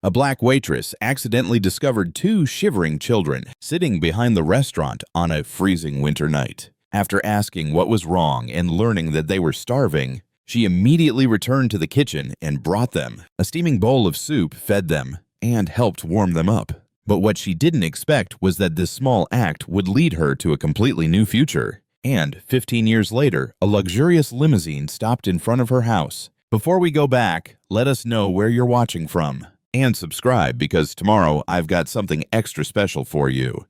A black waitress accidentally discovered two shivering children sitting behind the restaurant on a freezing winter night. After asking what was wrong and learning that they were starving, she immediately returned to the kitchen and brought them a steaming bowl of soup, fed them, and helped warm them up. But what she didn't expect was that this small act would lead her to a completely new future. And 15 years later, a luxurious limousine stopped in front of her house. Before we go back, let us know where you're watching from. And subscribe, because tomorrow I've got something extra special for you.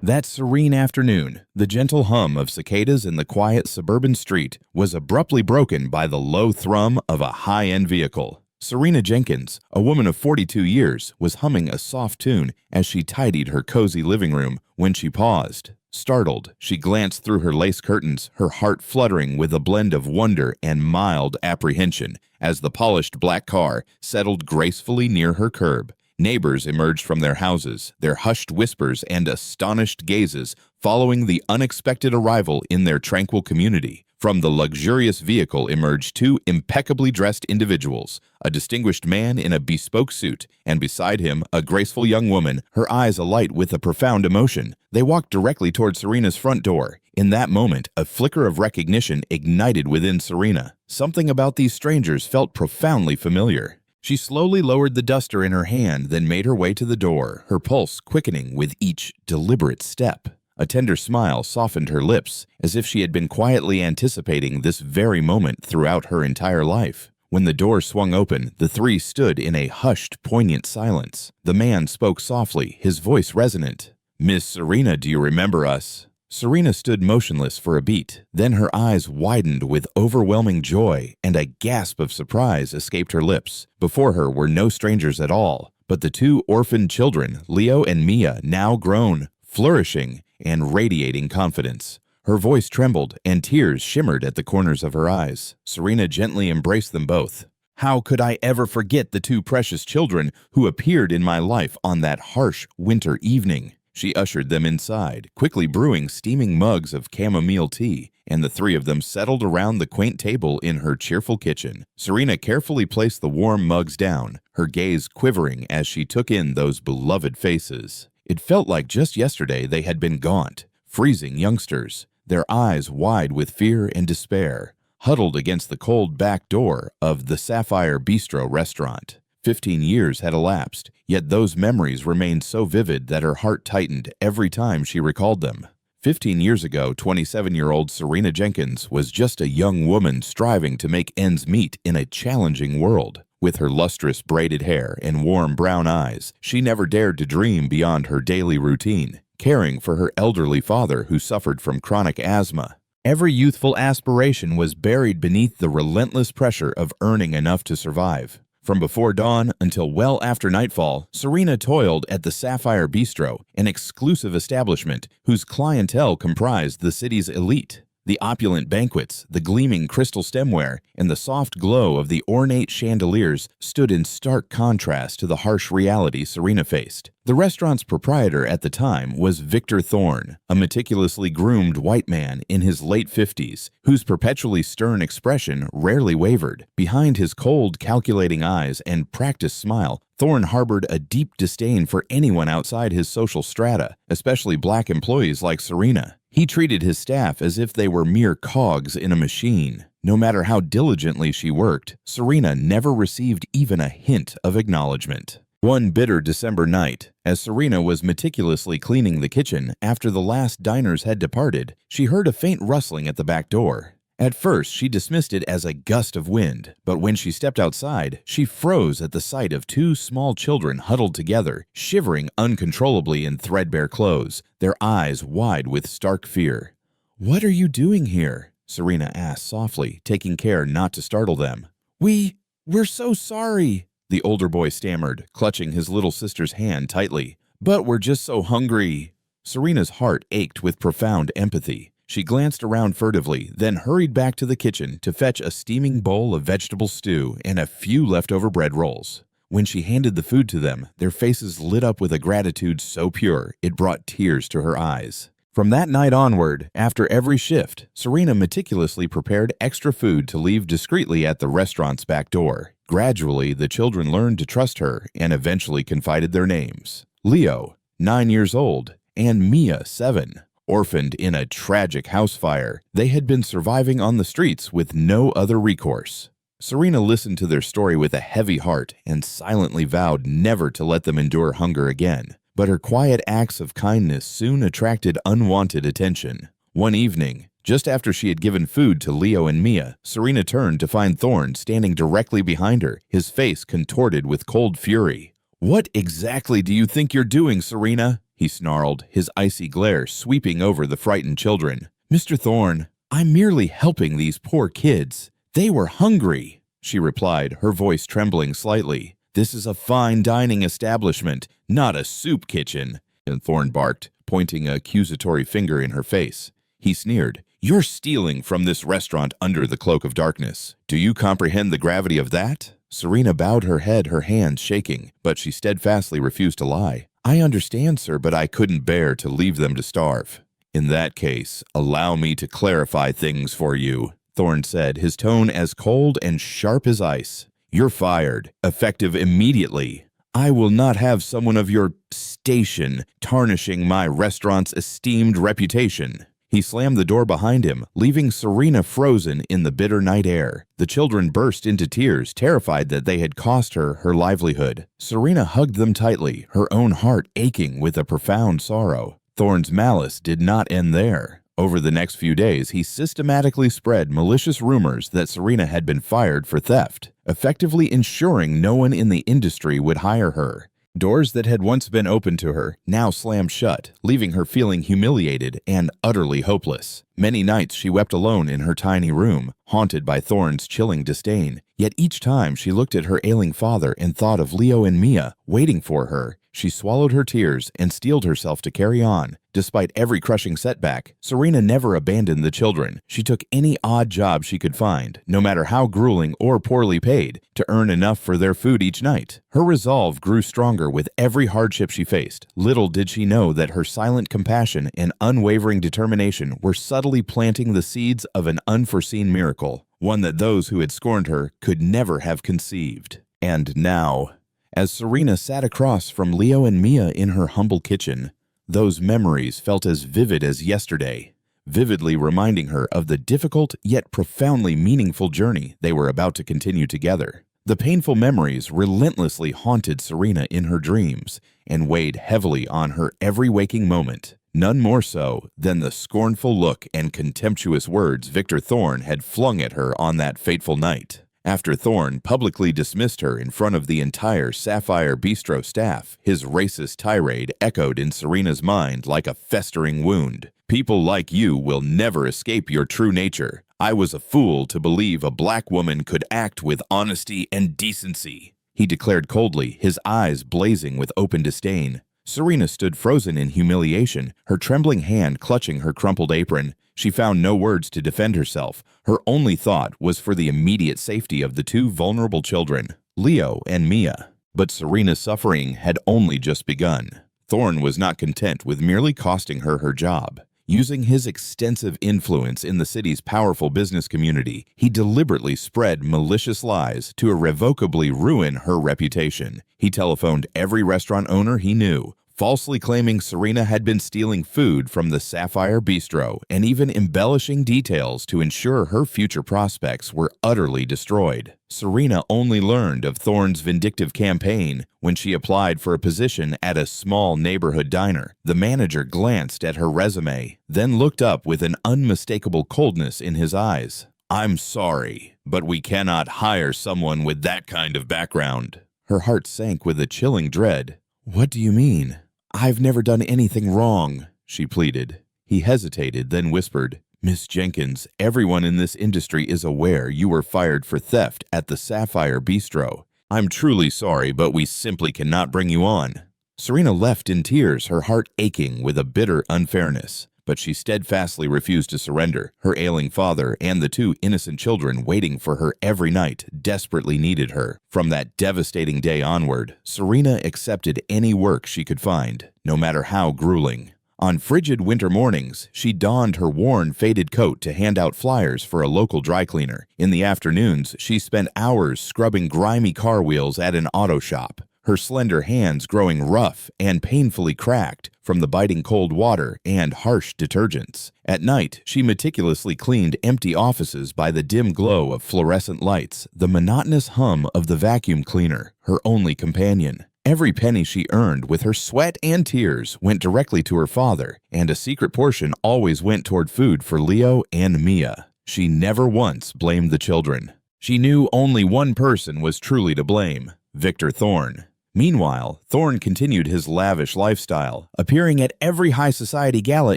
That serene afternoon, the gentle hum of cicadas in the quiet suburban street was abruptly broken by the low thrum of a high-end vehicle. Serena Jenkins, a woman of 42 years, was humming a soft tune as she tidied her cozy living room when she paused. Startled, she glanced through her lace curtains, her heart fluttering with a blend of wonder and mild apprehension as the polished black car settled gracefully near her curb. Neighbors emerged from their houses, their hushed whispers and astonished gazes following the unexpected arrival in their tranquil community. From the luxurious vehicle emerged two impeccably dressed individuals, a distinguished man in a bespoke suit, and beside him a graceful young woman, her eyes alight with a profound emotion. They walked directly toward Serena's front door. In that moment, a flicker of recognition ignited within Serena. Something about these strangers felt profoundly familiar. She slowly lowered the duster in her hand, then made her way to the door, her pulse quickening with each deliberate step. A tender smile softened her lips, as if she had been quietly anticipating this very moment throughout her entire life. When the door swung open, the three stood in a hushed, poignant silence. The man spoke softly, his voice resonant. "Miss Serena, do you remember us?" Serena stood motionless for a beat. Then her eyes widened with overwhelming joy, and a gasp of surprise escaped her lips. Before her were no strangers at all, but the two orphaned children, Leo and Mia, now grown, flourishing, and radiating confidence. Her voice trembled, and tears shimmered at the corners of her eyes. Serena gently embraced them both. "How could I ever forget the two precious children who appeared in my life on that harsh winter evening?" She ushered them inside, quickly brewing steaming mugs of chamomile tea, and the three of them settled around the quaint table in her cheerful kitchen. Serena carefully placed the warm mugs down, her gaze quivering as she took in those beloved faces. It felt like just yesterday they had been gaunt, freezing youngsters, their eyes wide with fear and despair, huddled against the cold back door of the Sapphire Bistro restaurant. 15 years had elapsed, yet those memories remained so vivid that her heart tightened every time she recalled them. 15 years ago, 27-year-old Serena Jenkins was just a young woman striving to make ends meet in a challenging world. With her lustrous braided hair and warm brown eyes, she never dared to dream beyond her daily routine, caring for her elderly father who suffered from chronic asthma. Every youthful aspiration was buried beneath the relentless pressure of earning enough to survive. From before dawn until well after nightfall, Serena toiled at the Sapphire Bistro, an exclusive establishment whose clientele comprised the city's elite. The opulent banquets, the gleaming crystal stemware, and the soft glow of the ornate chandeliers stood in stark contrast to the harsh reality Serena faced. The restaurant's proprietor at the time was Victor Thorne, a meticulously groomed white man in his late 50s, whose perpetually stern expression rarely wavered. Behind his cold, calculating eyes and practiced smile, Thorne harbored a deep disdain for anyone outside his social strata, especially black employees like Serena. He treated his staff as if they were mere cogs in a machine. No matter how diligently she worked, Serena never received even a hint of acknowledgement. One bitter December night, as Serena was meticulously cleaning the kitchen after the last diners had departed, she heard a faint rustling at the back door. At first, she dismissed it as a gust of wind, but when she stepped outside, she froze at the sight of two small children huddled together, shivering uncontrollably in threadbare clothes, their eyes wide with stark fear. "What are you doing here?" Serena asked softly, taking care not to startle them. We're so sorry," the older boy stammered, clutching his little sister's hand tightly. "But we're just so hungry." Serena's heart ached with profound empathy. She glanced around furtively, then hurried back to the kitchen to fetch a steaming bowl of vegetable stew and a few leftover bread rolls. When she handed the food to them, their faces lit up with a gratitude so pure it brought tears to her eyes. From that night onward, after every shift, Serena meticulously prepared extra food to leave discreetly at the restaurant's back door. Gradually, the children learned to trust her and eventually confided their names. Leo, 9 years old, and Mia, 7. Orphaned in a tragic house fire, they had been surviving on the streets with no other recourse. Serena listened to their story with a heavy heart and silently vowed never to let them endure hunger again. But her quiet acts of kindness soon attracted unwanted attention. One evening, just after she had given food to Leo and Mia, Serena turned to find Thorn standing directly behind her, his face contorted with cold fury. "What exactly do you think you're doing, Serena?" he snarled, his icy glare sweeping over the frightened children. "Mr. Thorn, I'm merely helping these poor kids. They were hungry," she replied, her voice trembling slightly. "This is a fine dining establishment, not a soup kitchen," and Thorn barked, pointing an accusatory finger in her face. He sneered, "You're stealing from this restaurant under the cloak of darkness. Do you comprehend the gravity of that?" Serena bowed her head, her hands shaking, but she steadfastly refused to lie. "I understand, sir, but I couldn't bear to leave them to starve." "In that case, allow me to clarify things for you," Thorn said, his tone as cold and sharp as ice. "You're fired, effective immediately. I will not have someone of your station tarnishing my restaurant's esteemed reputation." He slammed the door behind him, leaving Serena frozen in the bitter night air. The children burst into tears, terrified that they had cost her her livelihood. Serena hugged them tightly, her own heart aching with a profound sorrow. Thorn's malice did not end there. Over the next few days, he systematically spread malicious rumors that Serena had been fired for theft, effectively ensuring no one in the industry would hire her. Doors that had once been open to her now slammed shut, leaving her feeling humiliated and utterly hopeless. Many nights she wept alone in her tiny room, haunted by Thorn's chilling disdain. Yet each time she looked at her ailing father and thought of Leo and Mia waiting for her, she swallowed her tears and steeled herself to carry on. Despite every crushing setback, Serena never abandoned the children. She took any odd job she could find, no matter how grueling or poorly paid, to earn enough for their food each night. Her resolve grew stronger with every hardship she faced. Little did she know that her silent compassion and unwavering determination were subtly planting the seeds of an unforeseen miracle, one that those who had scorned her could never have conceived. And now, as Serena sat across from Leo and Mia in her humble kitchen, those memories felt as vivid as yesterday, vividly reminding her of the difficult yet profoundly meaningful journey they were about to continue together. The painful memories relentlessly haunted Serena in her dreams and weighed heavily on her every waking moment, none more so than the scornful look and contemptuous words Victor Thorn had flung at her on that fateful night. After Thorn publicly dismissed her in front of the entire Sapphire Bistro staff, his racist tirade echoed in Serena's mind like a festering wound. "People like you will never escape your true nature. I was a fool to believe a black woman could act with honesty and decency," he declared coldly, his eyes blazing with open disdain. Serena stood frozen in humiliation, her trembling hand clutching her crumpled apron. She found no words to defend herself. Her only thought was for the immediate safety of the two vulnerable children, Leo and Mia. But Serena's suffering had only just begun. Thorn was not content with merely costing her her job. Using his extensive influence in the city's powerful business community, he deliberately spread malicious lies to irrevocably ruin her reputation. He telephoned every restaurant owner he knew, falsely claiming Serena had been stealing food from the Sapphire Bistro and even embellishing details to ensure her future prospects were utterly destroyed. Serena only learned of Thorn's vindictive campaign when she applied for a position at a small neighborhood diner. The manager glanced at her resume, then looked up with an unmistakable coldness in his eyes. "I'm sorry, but we cannot hire someone with that kind of background." Her heart sank with a chilling dread. "What do you mean? I've never done anything wrong," she pleaded. He hesitated, then whispered, "Miss Jenkins, everyone in this industry is aware you were fired for theft at the Sapphire Bistro. I'm truly sorry, but we simply cannot bring you on." Serena left in tears, her heart aching with a bitter unfairness. But she steadfastly refused to surrender. Her ailing father and the two innocent children waiting for her every night desperately needed her. From that devastating day onward, Serena accepted any work she could find, no matter how grueling. On frigid winter mornings, she donned her worn, faded coat to hand out flyers for a local dry cleaner. In the afternoons, she spent hours scrubbing grimy car wheels at an auto shop, her slender hands growing rough and painfully cracked from the biting cold water and harsh detergents. At night, she meticulously cleaned empty offices by the dim glow of fluorescent lights, the monotonous hum of the vacuum cleaner, her only companion. Every penny she earned with her sweat and tears went directly to her father, and a secret portion always went toward food for Leo and Mia. She never once blamed the children. She knew only one person was truly to blame: Victor Thorne. Meanwhile, Thorne continued his lavish lifestyle, appearing at every high society gala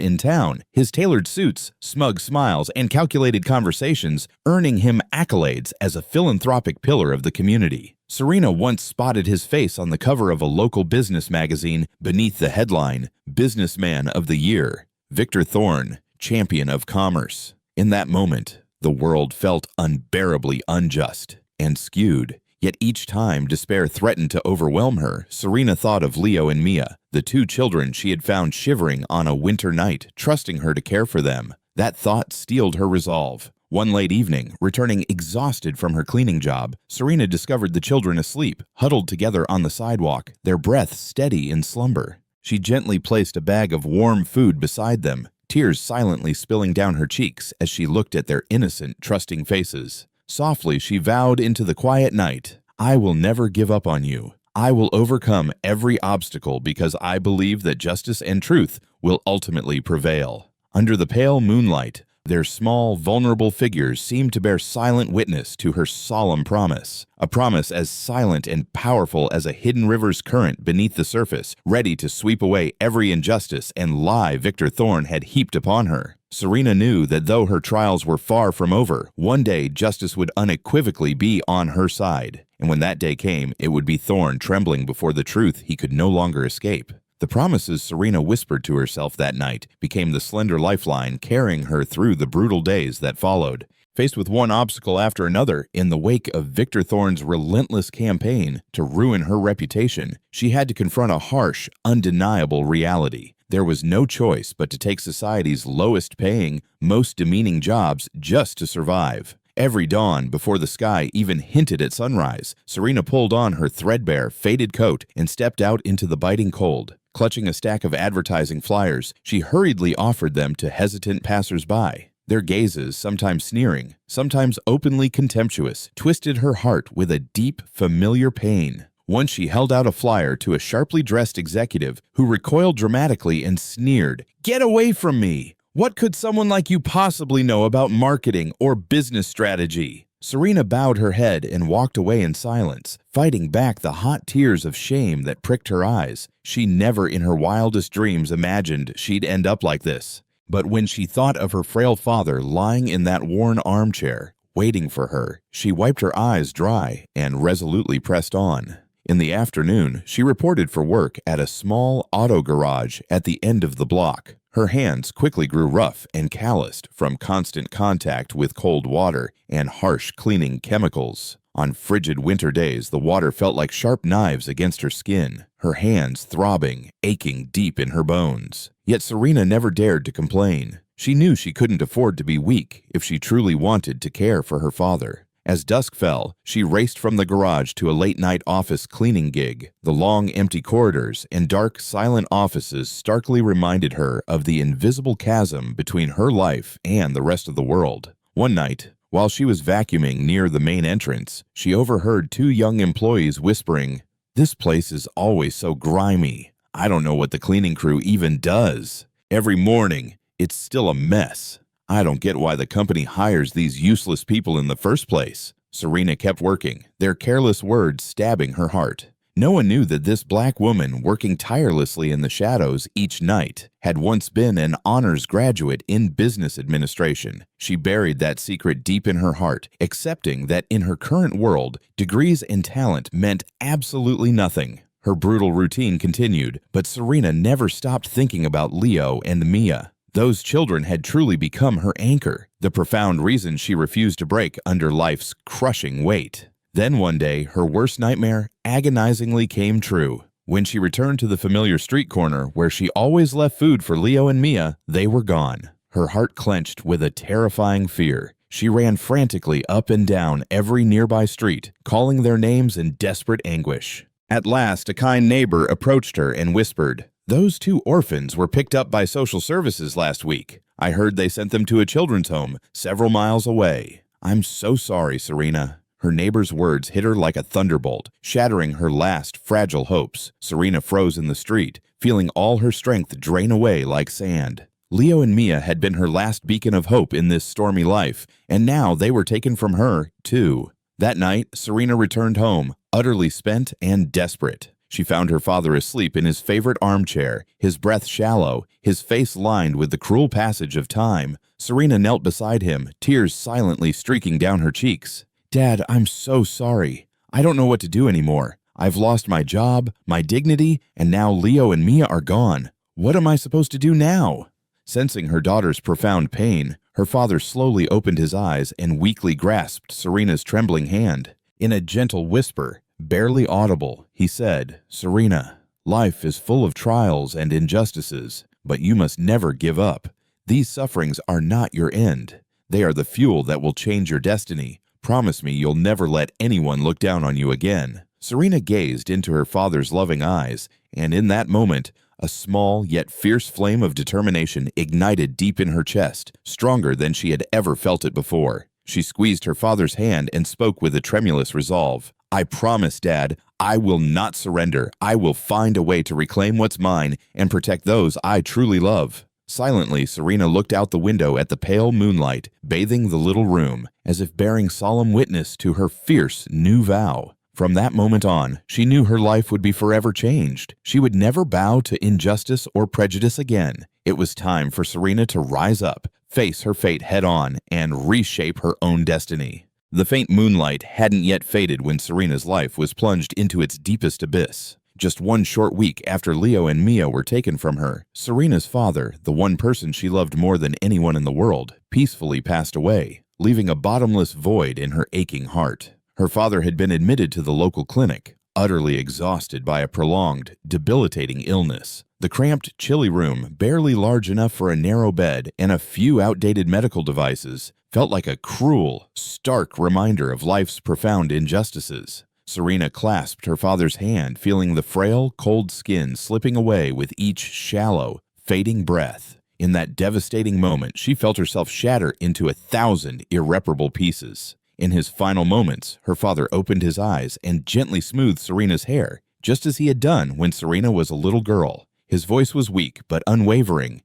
in town, his tailored suits, smug smiles, and calculated conversations earning him accolades as a philanthropic pillar of the community. Serena once spotted his face on the cover of a local business magazine beneath the headline, "Businessman of the Year, Victor Thorne, Champion of Commerce." In that moment, the world felt unbearably unjust and skewed. Yet each time despair threatened to overwhelm her, Serena thought of Leo and Mia, the two children she had found shivering on a winter night, trusting her to care for them. That thought steeled her resolve. One late evening, returning exhausted from her cleaning job, Serena discovered the children asleep, huddled together on the sidewalk, their breath steady in slumber. She gently placed a bag of warm food beside them, tears silently spilling down her cheeks as she looked at their innocent, trusting faces. Softly, she vowed into the quiet night, "I will never give up on you. I will overcome every obstacle because I believe that justice and truth will ultimately prevail." Under the pale moonlight, their small, vulnerable figures seemed to bear silent witness to her solemn promise, a promise as silent and powerful as a hidden river's current beneath the surface, ready to sweep away every injustice and lie Victor Thorne had heaped upon her. Serena knew that though her trials were far from over, one day justice would unequivocally be on her side. And when that day came, it would be Thorne trembling before the truth he could no longer escape. The promises Serena whispered to herself that night became the slender lifeline carrying her through the brutal days that followed. Faced with one obstacle after another in the wake of Victor Thorne's relentless campaign to ruin her reputation, she had to confront a harsh, undeniable reality. There was no choice but to take society's lowest-paying, most demeaning jobs just to survive. Every dawn, before the sky even hinted at sunrise, Serena pulled on her threadbare, faded coat and stepped out into the biting cold. Clutching a stack of advertising flyers, she hurriedly offered them to hesitant passers-by. Their gazes, sometimes sneering, sometimes openly contemptuous, twisted her heart with a deep, familiar pain. Once she held out a flyer to a sharply dressed executive who recoiled dramatically and sneered, "Get away from me! What could someone like you possibly know about marketing or business strategy?" Serena bowed her head and walked away in silence, fighting back the hot tears of shame that pricked her eyes. She never in her wildest dreams imagined she'd end up like this. But when she thought of her frail father lying in that worn armchair, waiting for her, she wiped her eyes dry and resolutely pressed on. In the afternoon, she reported for work at a small auto garage at the end of the block. Her hands quickly grew rough and calloused from constant contact with cold water and harsh cleaning chemicals. On frigid winter days, the water felt like sharp knives against her skin, her hands throbbing, aching deep in her bones. Yet Serena never dared to complain. She knew she couldn't afford to be weak if she truly wanted to care for her father. As dusk fell, she raced from the garage to a late-night office cleaning gig. The long, empty corridors and dark, silent offices starkly reminded her of the invisible chasm between her life and the rest of the world. One night, while she was vacuuming near the main entrance, she overheard two young employees whispering, "This place is always so grimy. I don't know what the cleaning crew even does. Every morning, it's still a mess. I don't get why the company hires these useless people in the first place." Serena kept working, their careless words stabbing her heart. No one knew that this black woman, working tirelessly in the shadows each night, had once been an honors graduate in business administration. She buried that secret deep in her heart, accepting that in her current world, degrees and talent meant absolutely nothing. Her brutal routine continued, but Serena never stopped thinking about Leo and Mia. Those children had truly become her anchor, the profound reason she refused to break under life's crushing weight. Then one day, her worst nightmare agonizingly came true. When she returned to the familiar street corner where she always left food for Leo and Mia, they were gone. Her heart clenched with a terrifying fear. She ran frantically up and down every nearby street, calling their names in desperate anguish. At last, a kind neighbor approached her and whispered, "Those two orphans were picked up by social services last week. I heard they sent them to a children's home several miles away." "I'm so sorry, Serena." Her neighbor's words hit her like a thunderbolt, shattering her last fragile hopes. Serena froze in the street, feeling all her strength drain away like sand. Leo and Mia had been her last beacon of hope in this stormy life, and now they were taken from her, too. That night, Serena returned home, utterly spent and desperate. She found her father asleep in his favorite armchair, his breath shallow, his face lined with the cruel passage of time. Serena knelt beside him, tears silently streaking down her cheeks. "Dad, I'm so sorry. I don't know what to do anymore. I've lost my job, my dignity, and now Leo and Mia are gone. What am I supposed to do now?" Sensing her daughter's profound pain, her father slowly opened his eyes and weakly grasped Serena's trembling hand. In a gentle whisper, barely audible, he said, "Serena, life is full of trials and injustices, but you must never give up. These sufferings are not your end. They are the fuel that will change your destiny. Promise me you'll never let anyone look down on you again." Serena gazed into her father's loving eyes, and in that moment, a small yet fierce flame of determination ignited deep in her chest, stronger than she had ever felt it before. She squeezed her father's hand and spoke with a tremulous resolve. "I promise, Dad, I will not surrender. I will find a way to reclaim what's mine and protect those I truly love." Silently, Serena looked out the window at the pale moonlight, bathing the little room, as if bearing solemn witness to her fierce new vow. From that moment on, she knew her life would be forever changed. She would never bow to injustice or prejudice again. It was time for Serena to rise up, face her fate head-on, and reshape her own destiny. The faint moonlight hadn't yet faded when Serena's life was plunged into its deepest abyss. Just one short week after Leo and Mia were taken from her, Serena's father, the one person she loved more than anyone in the world, peacefully passed away, leaving a bottomless void in her aching heart. Her father had been admitted to the local clinic, utterly exhausted by a prolonged, debilitating illness. The cramped, chilly room, barely large enough for a narrow bed and a few outdated medical devices, felt like a cruel, stark reminder of life's profound injustices. Serena clasped her father's hand, feeling the frail, cold skin slipping away with each shallow, fading breath. In that devastating moment, she felt herself shatter into 1,000 irreparable pieces. In his final moments, her father opened his eyes and gently smoothed Serena's hair, just as he had done when Serena was a little girl. His voice was weak but unwavering,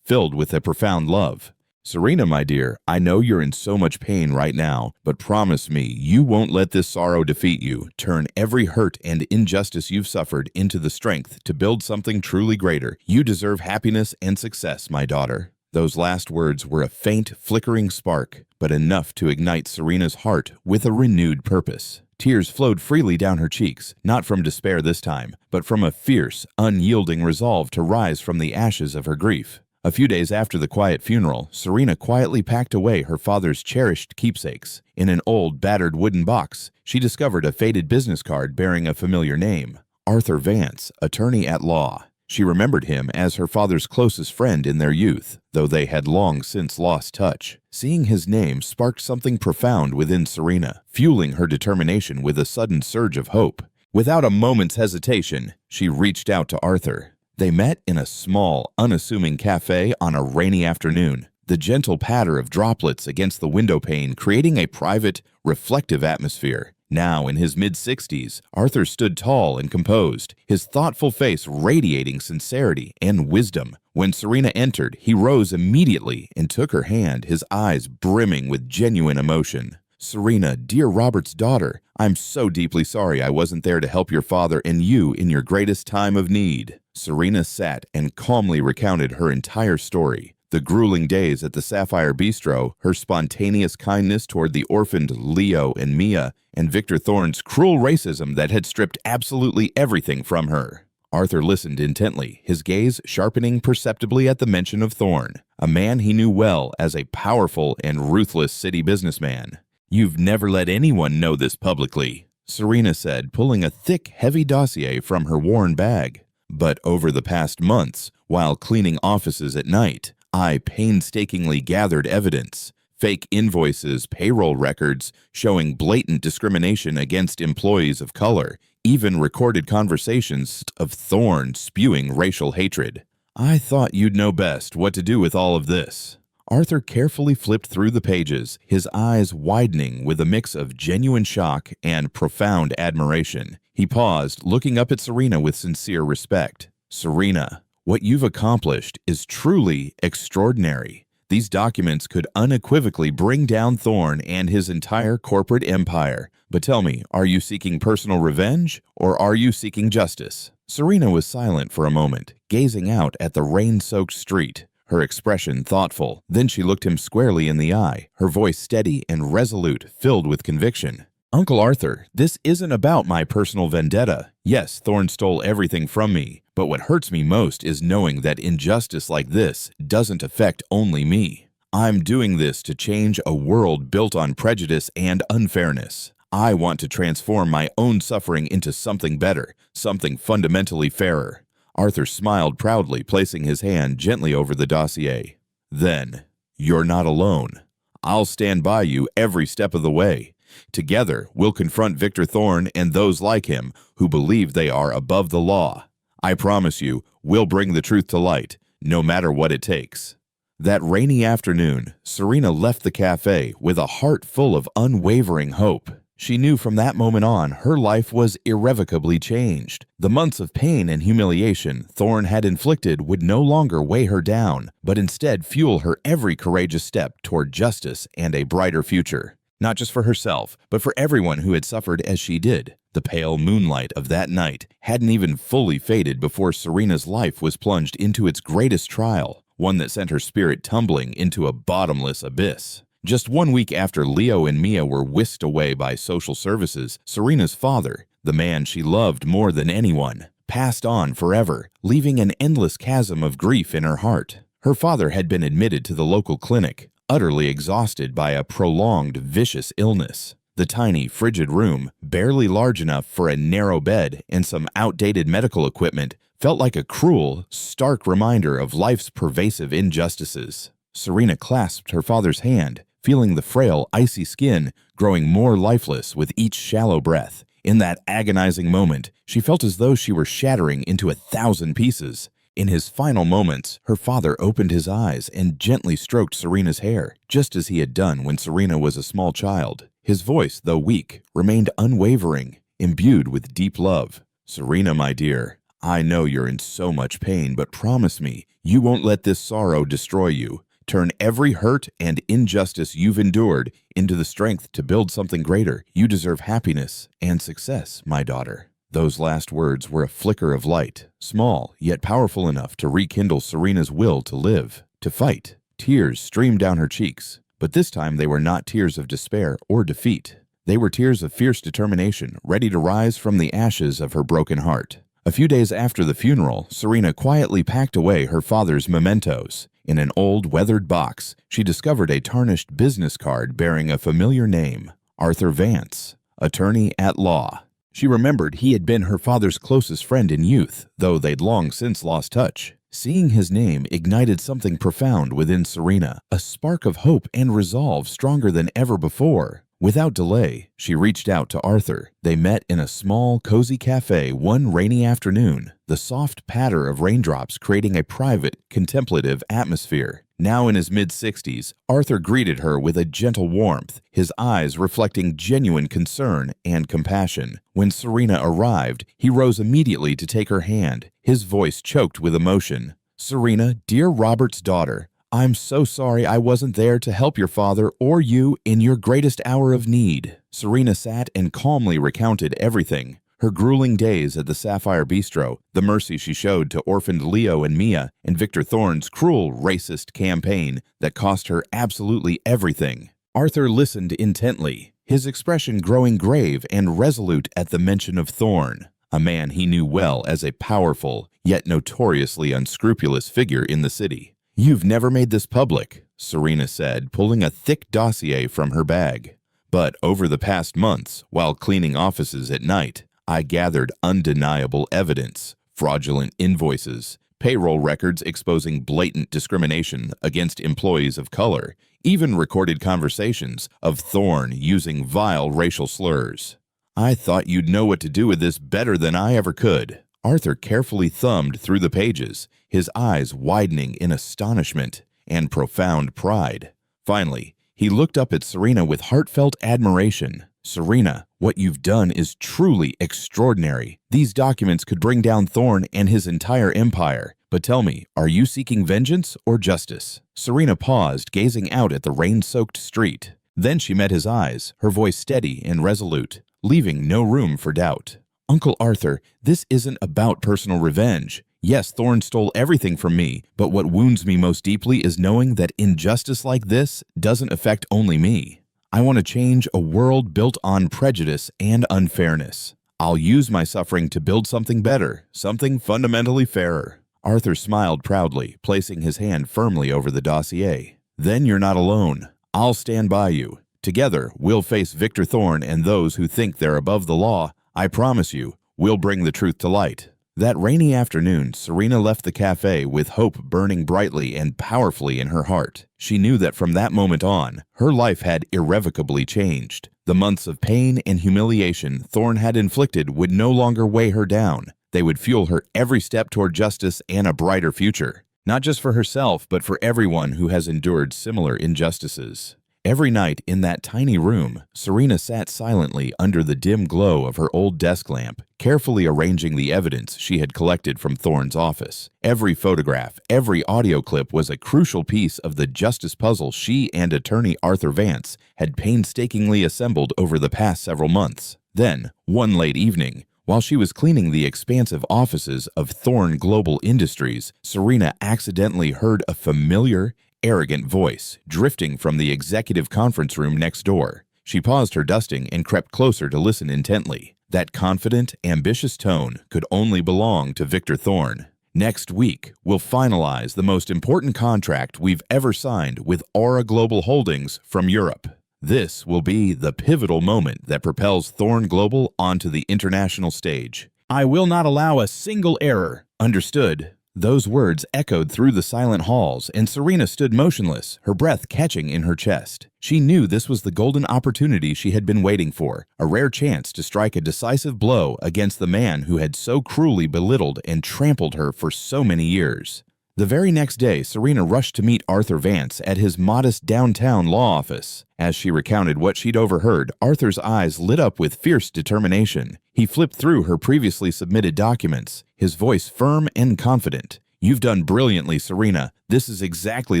filled with a profound love. "Serena, my dear, I know you're in so much pain right now, but promise me you won't let this sorrow defeat you. Turn every hurt and injustice you've suffered into the strength to build something truly greater. You deserve happiness and success, my daughter." Those last words were a faint, flickering spark, but enough to ignite Serena's heart with a renewed purpose. Tears flowed freely down her cheeks, not from despair this time, but from a fierce, unyielding resolve to rise from the ashes of her grief. A few days after the quiet funeral, Serena quietly packed away her father's cherished keepsakes. In an old, battered wooden box, she discovered a faded business card bearing a familiar name, Arthur Vance, attorney at law. She remembered him as her father's closest friend in their youth, though they had long since lost touch. Seeing his name sparked something profound within Serena, fueling her determination with a sudden surge of hope. Without a moment's hesitation, she reached out to Arthur. They met in a small, unassuming cafe on a rainy afternoon, the gentle patter of droplets against the window pane creating a private, reflective atmosphere. Now in his mid-60s, Arthur stood tall and composed, his thoughtful face radiating sincerity and wisdom. When Serena entered, he rose immediately and took her hand, his eyes brimming with genuine emotion. "Serena, dear Robert's daughter, I'm so deeply sorry I wasn't there to help your father and you in your greatest time of need." Serena sat and calmly recounted her entire story. The grueling days at the Sapphire Bistro, her spontaneous kindness toward the orphaned Leo and Mia, and Victor Thorne's cruel racism that had stripped absolutely everything from her. Arthur listened intently, his gaze sharpening perceptibly at the mention of Thorne, a man he knew well as a powerful and ruthless city businessman. "You've never let anyone know this publicly," Serena said, pulling a thick, heavy dossier from her worn bag. "But over the past months, while cleaning offices at night, I painstakingly gathered evidence. Fake invoices, payroll records showing blatant discrimination against employees of color, even recorded conversations of Thorne spewing racial hatred. I thought you'd know best what to do with all of this." Arthur carefully flipped through the pages, his eyes widening with a mix of genuine shock and profound admiration. He paused, looking up at Serena with sincere respect. "Serena, what you've accomplished is truly extraordinary. These documents could unequivocally bring down Thorne and his entire corporate empire. But tell me, are you seeking personal revenge, or are you seeking justice?" Serena was silent for a moment, gazing out at the rain-soaked street, her expression thoughtful. Then she looked him squarely in the eye, her voice steady and resolute, filled with conviction. "Uncle Arthur, this isn't about my personal vendetta. Yes, Thorne stole everything from me, but what hurts me most is knowing that injustice like this doesn't affect only me. I'm doing this to change a world built on prejudice and unfairness. I want to transform my own suffering into something better, something fundamentally fairer." Arthur smiled proudly, placing his hand gently over the dossier. "Then, you're not alone. I'll stand by you every step of the way. Together, we'll confront Victor Thorne and those like him who believe they are above the law. I promise you, we'll bring the truth to light, no matter what it takes." That rainy afternoon, Serena left the cafe with a heart full of unwavering hope. She knew from that moment on her life was irrevocably changed. The months of pain and humiliation Thorne had inflicted would no longer weigh her down, but instead fuel her every courageous step toward justice and a brighter future. Not just for herself, but for everyone who had suffered as she did. The pale moonlight of that night hadn't even fully faded before Serena's life was plunged into its greatest trial, one that sent her spirit tumbling into a bottomless abyss. Just 1 week after Leo and Mia were whisked away by social services, Serena's father, the man she loved more than anyone, passed on forever, leaving an endless chasm of grief in her heart. Her father had been admitted to the local clinic, utterly exhausted by a prolonged, vicious illness. The tiny, frigid room, barely large enough for a narrow bed and some outdated medical equipment, felt like a cruel, stark reminder of life's pervasive injustices. Serena clasped her father's hand, feeling the frail, icy skin growing more lifeless with each shallow breath. In that agonizing moment, she felt as though she were shattering into 1,000 pieces. In his final moments, her father opened his eyes and gently stroked Serena's hair, just as he had done when Serena was a small child. His voice, though weak, remained unwavering, imbued with deep love. "Serena, my dear, I know you're in so much pain, but promise me, you won't let this sorrow destroy you. Turn every hurt and injustice you've endured into the strength to build something greater. You deserve happiness and success, my daughter." Those last words were a flicker of light, small yet powerful enough to rekindle Serena's will to live, to fight. Tears streamed down her cheeks, but this time they were not tears of despair or defeat. They were tears of fierce determination, ready to rise from the ashes of her broken heart. A few days after the funeral, Serena quietly packed away her father's mementos. In an old, weathered box, she discovered a tarnished business card bearing a familiar name, Arthur Vance, attorney at law. She remembered he had been her father's closest friend in youth, though they'd long since lost touch. Seeing his name ignited something profound within Serena, a spark of hope and resolve stronger than ever before. Without delay, she reached out to Arthur. They met in a small, cozy cafe one rainy afternoon, the soft patter of raindrops creating a private, contemplative atmosphere. Now in his mid-60s, Arthur greeted her with a gentle warmth, his eyes reflecting genuine concern and compassion. When Serena arrived, he rose immediately to take her hand, his voice choked with emotion. "Serena, dear Robert's daughter, I'm so sorry I wasn't there to help your father or you in your greatest hour of need." Serena sat and calmly recounted everything. Her grueling days at the Sapphire Bistro, the mercy she showed to orphaned Leo and Mia, and Victor Thorne's cruel, racist campaign that cost her absolutely everything. Arthur listened intently, his expression growing grave and resolute at the mention of Thorne, a man he knew well as a powerful, yet notoriously unscrupulous figure in the city. "You've never made this public," Serena said, pulling a thick dossier from her bag. But over the past months, while cleaning offices at night, I gathered undeniable evidence: fraudulent invoices, payroll records exposing blatant discrimination against employees of color, even recorded conversations of Thorne using vile racial slurs. I thought you'd know what to do with this better than I ever could. Arthur carefully thumbed through the pages, his eyes widening in astonishment and profound pride. Finally, he looked up at Serena with heartfelt admiration. Serena, what you've done is truly extraordinary. These documents could bring down Thorne and his entire empire. But tell me, are you seeking vengeance or justice? Serena paused, gazing out at the rain-soaked street. Then she met his eyes, her voice steady and resolute, leaving no room for doubt. Uncle Arthur, this isn't about personal revenge. Yes, Thorne stole everything from me, but what wounds me most deeply is knowing that injustice like this doesn't affect only me. I want to change a world built on prejudice and unfairness. I'll use my suffering to build something better, something fundamentally fairer. Arthur smiled proudly, placing his hand firmly over the dossier. Then you're not alone. I'll stand by you. Together, we'll face Victor Thorne and those who think they're above the law. I promise you, we'll bring the truth to light. That rainy afternoon, Serena left the cafe with hope burning brightly and powerfully in her heart. She knew that from that moment on, her life had irrevocably changed. The months of pain and humiliation Thorne had inflicted would no longer weigh her down. They would fuel her every step toward justice and a brighter future, not just for herself, but for everyone who has endured similar injustices. Every night in that tiny room, Serena sat silently under the dim glow of her old desk lamp, carefully arranging the evidence she had collected from Thorne's office. Every photograph, every audio clip was a crucial piece of the justice puzzle she and attorney Arthur Vance had painstakingly assembled over the past several months. Then, one late evening, while she was cleaning the expansive offices of Thorne Global Industries, Serena accidentally heard a familiar, arrogant voice drifting from the executive conference room next door. She paused her dusting and crept closer to listen intently. That confident, ambitious tone could only belong to Victor Thorne. Next week, we'll finalize the most important contract we've ever signed with Aura Global Holdings from Europe. This will be the pivotal moment that propels Thorne Global onto the international stage. I will not allow a single error. Understood? Those words echoed through the silent halls, and Serena stood motionless, her breath catching in her chest. She knew this was the golden opportunity she had been waiting for, a rare chance to strike a decisive blow against the man who had so cruelly belittled and trampled her for so many years. The very next day, Serena rushed to meet Arthur Vance at his modest downtown law office. As she recounted what she'd overheard, Arthur's eyes lit up with fierce determination. He flipped through her previously submitted documents, his voice firm and confident. You've done brilliantly, Serena. This is exactly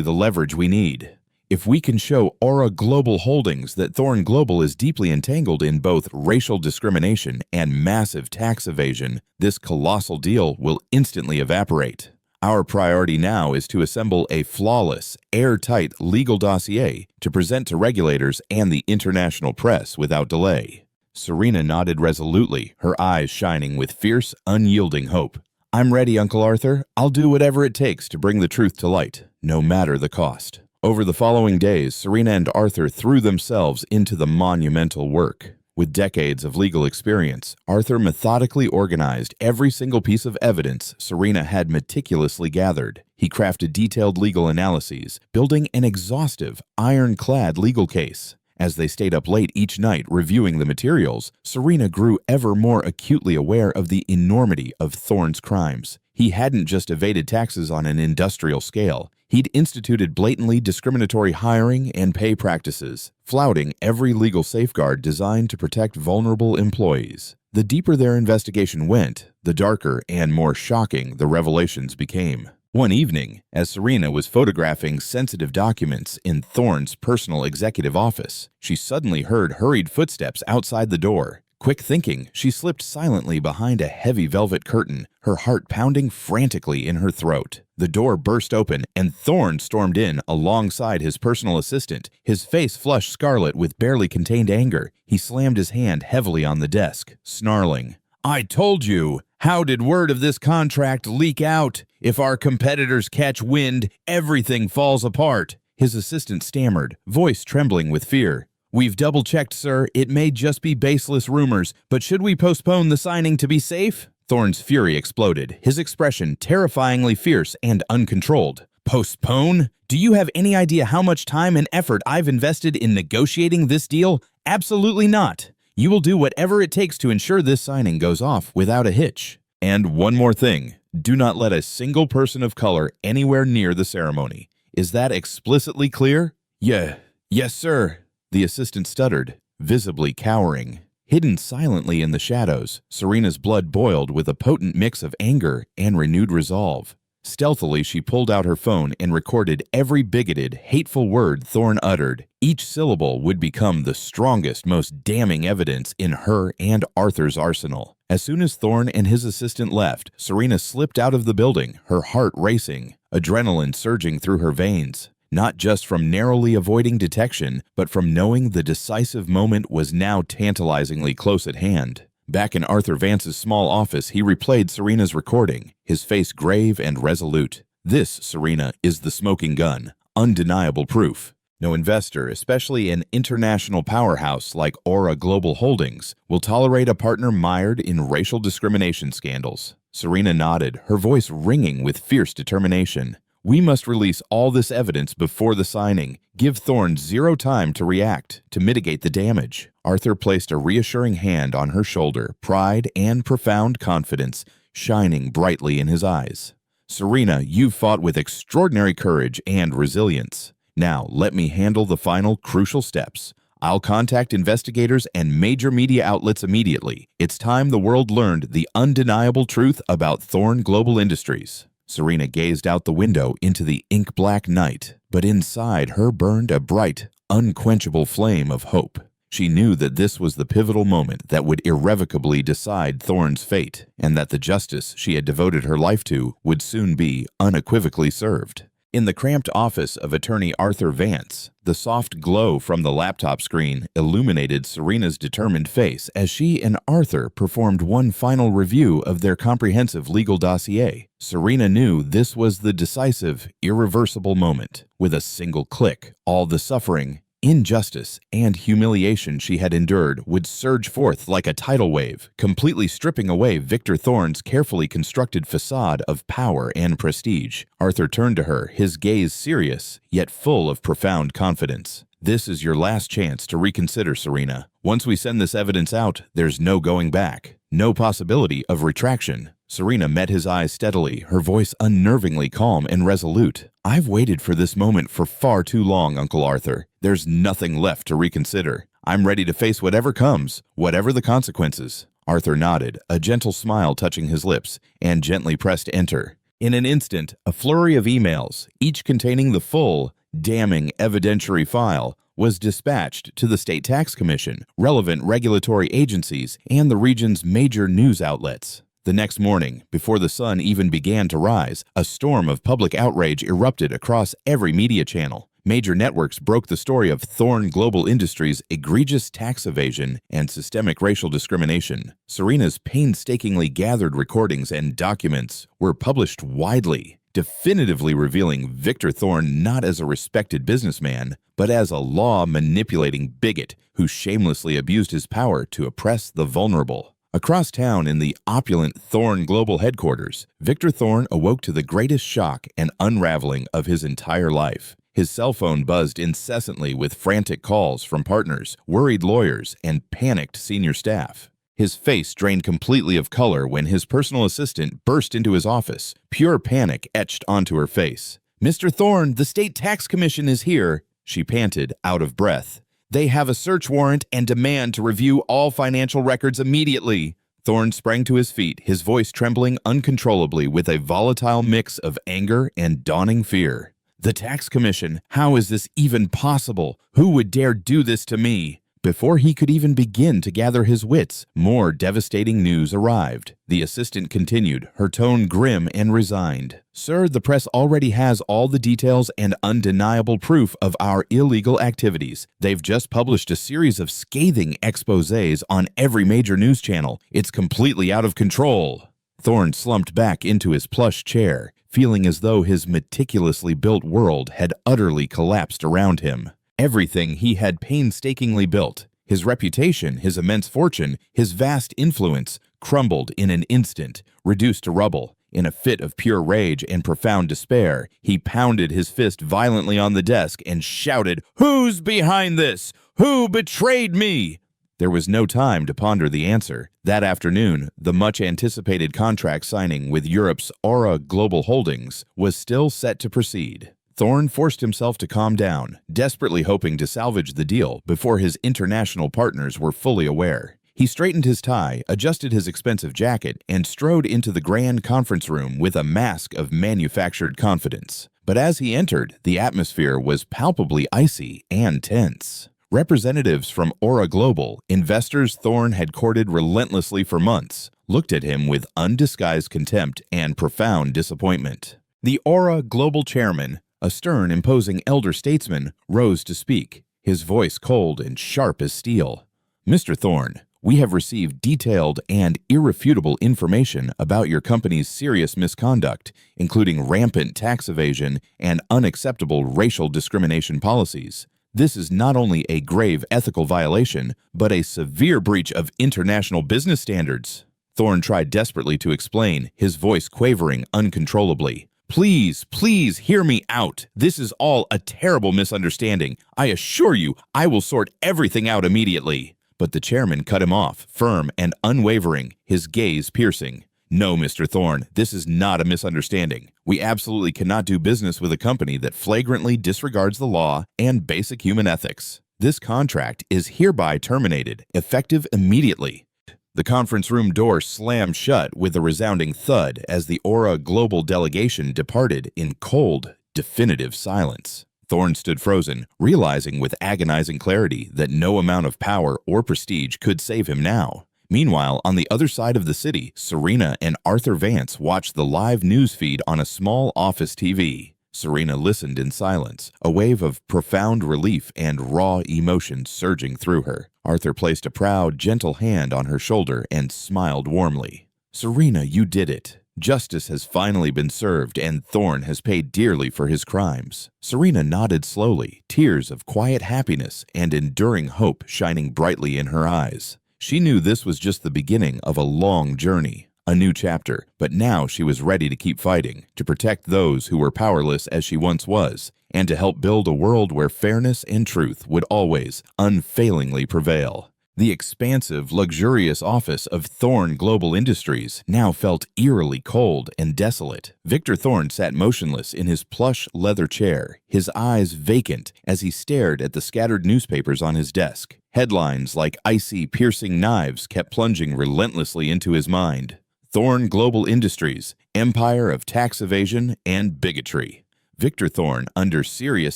the leverage we need. If we can show Aura Global Holdings that Thorne Global is deeply entangled in both racial discrimination and massive tax evasion, this colossal deal will instantly evaporate. Our priority now is to assemble a flawless, airtight legal dossier to present to regulators and the international press without delay. Serena nodded resolutely, her eyes shining with fierce, unyielding hope. I'm ready, Uncle Arthur. I'll do whatever it takes to bring the truth to light, no matter the cost. Over the following days, Serena and Arthur threw themselves into the monumental work. With decades of legal experience, Arthur methodically organized every single piece of evidence Serena had meticulously gathered. He crafted detailed legal analyses, building an exhaustive, ironclad legal case. As they stayed up late each night reviewing the materials, Serena grew ever more acutely aware of the enormity of Thorne's crimes. He hadn't just evaded taxes on an industrial scale. He'd instituted blatantly discriminatory hiring and pay practices, flouting every legal safeguard designed to protect vulnerable employees. The deeper their investigation went, the darker and more shocking the revelations became. One evening, as Serena was photographing sensitive documents in Thorne's personal executive office, she suddenly heard hurried footsteps outside the door. Quick thinking, she slipped silently behind a heavy velvet curtain, her heart pounding frantically in her throat. The door burst open, and Thorne stormed in alongside his personal assistant, his face flushed scarlet with barely contained anger. He slammed his hand heavily on the desk, snarling, I told you! How did word of this contract leak out? If our competitors catch wind, everything falls apart. His assistant stammered, voice trembling with fear. "We've double-checked, sir. It may just be baseless rumors, but should we postpone the signing to be safe?" Thorne's fury exploded, his expression terrifyingly fierce and uncontrolled. "Postpone? Do you have any idea how much time and effort I've invested in negotiating this deal? Absolutely not. You will do whatever it takes to ensure this signing goes off without a hitch. And one more thing. Do not let a single person of color anywhere near the ceremony. Is that explicitly clear?" Yes, sir," the assistant stuttered, visibly cowering. Hidden silently in the shadows, Serena's blood boiled with a potent mix of anger and renewed resolve. Stealthily, she pulled out her phone and recorded every bigoted, hateful word Thorne uttered. Each syllable would become the strongest, most damning evidence in her and Arthur's arsenal. As soon as Thorne and his assistant left, Serena slipped out of the building, her heart racing, adrenaline surging through her veins. Not just from narrowly avoiding detection, but from knowing the decisive moment was now tantalizingly close at hand. Back in Arthur Vance's small office, he replayed Serena's recording, his face grave and resolute. "This, Serena, is the smoking gun. Undeniable proof. No investor, especially an international powerhouse like Aura Global Holdings, will tolerate a partner mired in racial discrimination scandals." Serena nodded, her voice ringing with fierce determination. "We must release all this evidence before the signing. Give Thorne zero time to react, to mitigate the damage." Arthur placed a reassuring hand on her shoulder, pride and profound confidence shining brightly in his eyes. "Serena, you've fought with extraordinary courage and resilience. Now, let me handle the final crucial steps. I'll contact investigators and major media outlets immediately. It's time the world learned the undeniable truth about Thorne Global Industries." Serena gazed out the window into the ink-black night, but inside her burned a bright, unquenchable flame of hope. She knew that this was the pivotal moment that would irrevocably decide Thorne's fate, and that the justice she had devoted her life to would soon be unequivocally served. In the cramped office of attorney Arthur Vance, the soft glow from the laptop screen illuminated Serena's determined face as she and Arthur performed one final review of their comprehensive legal dossier. Serena knew this was the decisive, irreversible moment. With a single click, all the suffering, injustice, and humiliation she had endured would surge forth like a tidal wave, completely stripping away Victor Thorne's carefully constructed facade of power and prestige. Arthur turned to her, his gaze serious, yet full of profound confidence. "This is your last chance to reconsider, Serena. Once we send this evidence out, there's no going back. No possibility of retraction." Serena met his eyes steadily, her voice unnervingly calm and resolute. "I've waited for this moment for far too long, Uncle Arthur. There's nothing left to reconsider. I'm ready to face whatever comes, whatever the consequences." Arthur nodded, a gentle smile touching his lips, and gently pressed enter. In an instant, a flurry of emails, each containing the full, damning evidentiary file, was dispatched to the State Tax Commission, relevant regulatory agencies, and the region's major news outlets. The next morning, before the sun even began to rise, a storm of public outrage erupted across every media channel. Major networks broke the story of Thorne Global Industries' egregious tax evasion and systemic racial discrimination. Serena's painstakingly gathered recordings and documents were published widely, definitively revealing Victor Thorne not as a respected businessman, but as a law-manipulating bigot who shamelessly abused his power to oppress the vulnerable. Across town in the opulent Thorne Global headquarters, Victor Thorne awoke to the greatest shock and unraveling of his entire life. His cell phone buzzed incessantly with frantic calls from partners, worried lawyers, and panicked senior staff. His face drained completely of color when his personal assistant burst into his office, pure panic etched onto her face. "Mr. Thorne, the State Tax Commission is here," she panted, out of breath. "They have a search warrant and demand to review all financial records immediately." Thorne sprang to his feet, his voice trembling uncontrollably with a volatile mix of anger and dawning fear. "The Tax Commission? How is this even possible? Who would dare do this to me?" Before he could even begin to gather his wits, more devastating news arrived. The assistant continued, her tone grim and resigned. "Sir, the press already has all the details and undeniable proof of our illegal activities. They've just published a series of scathing exposés on every major news channel. It's completely out of control." Thorne slumped back into his plush chair, feeling as though his meticulously built world had utterly collapsed around him. Everything he had painstakingly built, his reputation, his immense fortune, his vast influence, crumbled in an instant, reduced to rubble. In a fit of pure rage and profound despair, he pounded his fist violently on the desk and shouted, "Who's behind this? Who betrayed me?" There was no time to ponder the answer. That afternoon, the much-anticipated contract signing with Europe's Aura Global Holdings was still set to proceed. Thorne forced himself to calm down, desperately hoping to salvage the deal before his international partners were fully aware. He straightened his tie, adjusted his expensive jacket, and strode into the grand conference room with a mask of manufactured confidence. But as he entered, the atmosphere was palpably icy and tense. Representatives from Aura Global, investors Thorne had courted relentlessly for months, looked at him with undisguised contempt and profound disappointment. The Aura Global chairman, a stern, imposing elder statesman, rose to speak, his voice cold and sharp as steel. "Mr. Thorne, we have received detailed and irrefutable information about your company's serious misconduct, including rampant tax evasion and unacceptable racial discrimination policies. This is not only a grave ethical violation, but a severe breach of international business standards." Thorne tried desperately to explain, his voice quavering uncontrollably. "Please, please hear me out. This is all a terrible misunderstanding. I assure you, I will sort everything out immediately." But the chairman cut him off, firm and unwavering, his gaze piercing. "No, Mr. Thorne, this is not a misunderstanding. We absolutely cannot do business with a company that flagrantly disregards the law and basic human ethics. This contract is hereby terminated, effective immediately." The conference room door slammed shut with a resounding thud as the Aura Global delegation departed in cold, definitive silence. Thorne stood frozen, realizing with agonizing clarity that no amount of power or prestige could save him now. Meanwhile, on the other side of the city, Serena and Arthur Vance watched the live news feed on a small office TV. Serena listened in silence, a wave of profound relief and raw emotion surging through her. Arthur placed a proud, gentle hand on her shoulder and smiled warmly. "Serena, you did it. Justice has finally been served, and Thorne has paid dearly for his crimes." Serena nodded slowly, tears of quiet happiness and enduring hope shining brightly in her eyes. She knew this was just the beginning of a long journey, a new chapter, but now she was ready to keep fighting, to protect those who were powerless as she once was, and to help build a world where fairness and truth would always, unfailingly prevail. The expansive, luxurious office of Thorne Global Industries now felt eerily cold and desolate. Victor Thorne sat motionless in his plush leather chair, his eyes vacant as he stared at the scattered newspapers on his desk. Headlines like icy, piercing knives kept plunging relentlessly into his mind. Thorne Global Industries, empire of tax evasion and bigotry. Victor Thorne under serious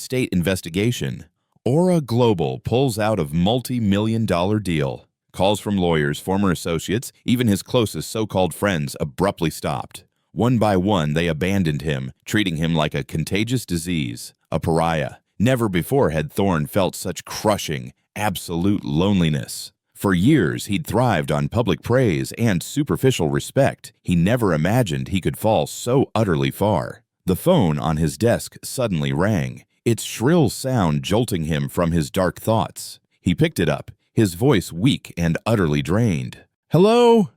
state investigation. Aura Global pulls out of multi-million-dollar deal. Calls from lawyers, former associates, even his closest so-called friends abruptly stopped. One by one, they abandoned him, treating him like a contagious disease, a pariah. Never before had Thorne felt such crushing, absolute loneliness. For years, he'd thrived on public praise and superficial respect. He never imagined he could fall so utterly far. The phone on his desk suddenly rang, its shrill sound jolting him from his dark thoughts. He picked it up, his voice weak and utterly drained. "Hello?"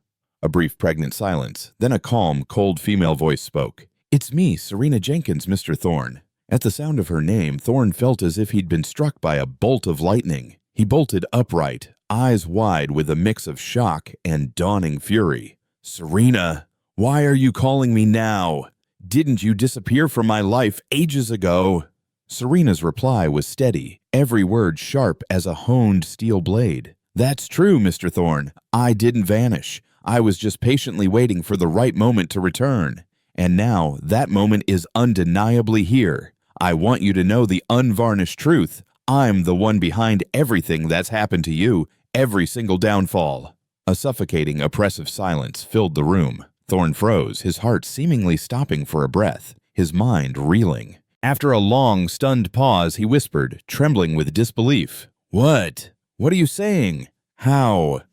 A brief pregnant silence, then a calm, cold female voice spoke. "It's me, Serena Jenkins, Mr. Thorne." At the sound of her name, Thorne felt as if he'd been struck by a bolt of lightning. He bolted upright, eyes wide with a mix of shock and dawning fury. "Serena, why are you calling me now? Didn't you disappear from my life ages ago?" Serena's reply was steady, every word sharp as a honed steel blade. "That's true, Mr. Thorne. I didn't vanish. I was just patiently waiting for the right moment to return. And now that moment is undeniably here. I want you to know the unvarnished truth. I'm the one behind everything that's happened to you, every single downfall." A suffocating, oppressive silence filled the room. Thorne froze, his heart seemingly stopping for a breath, his mind reeling. After a long, stunned pause, he whispered, trembling with disbelief, What are you saying? How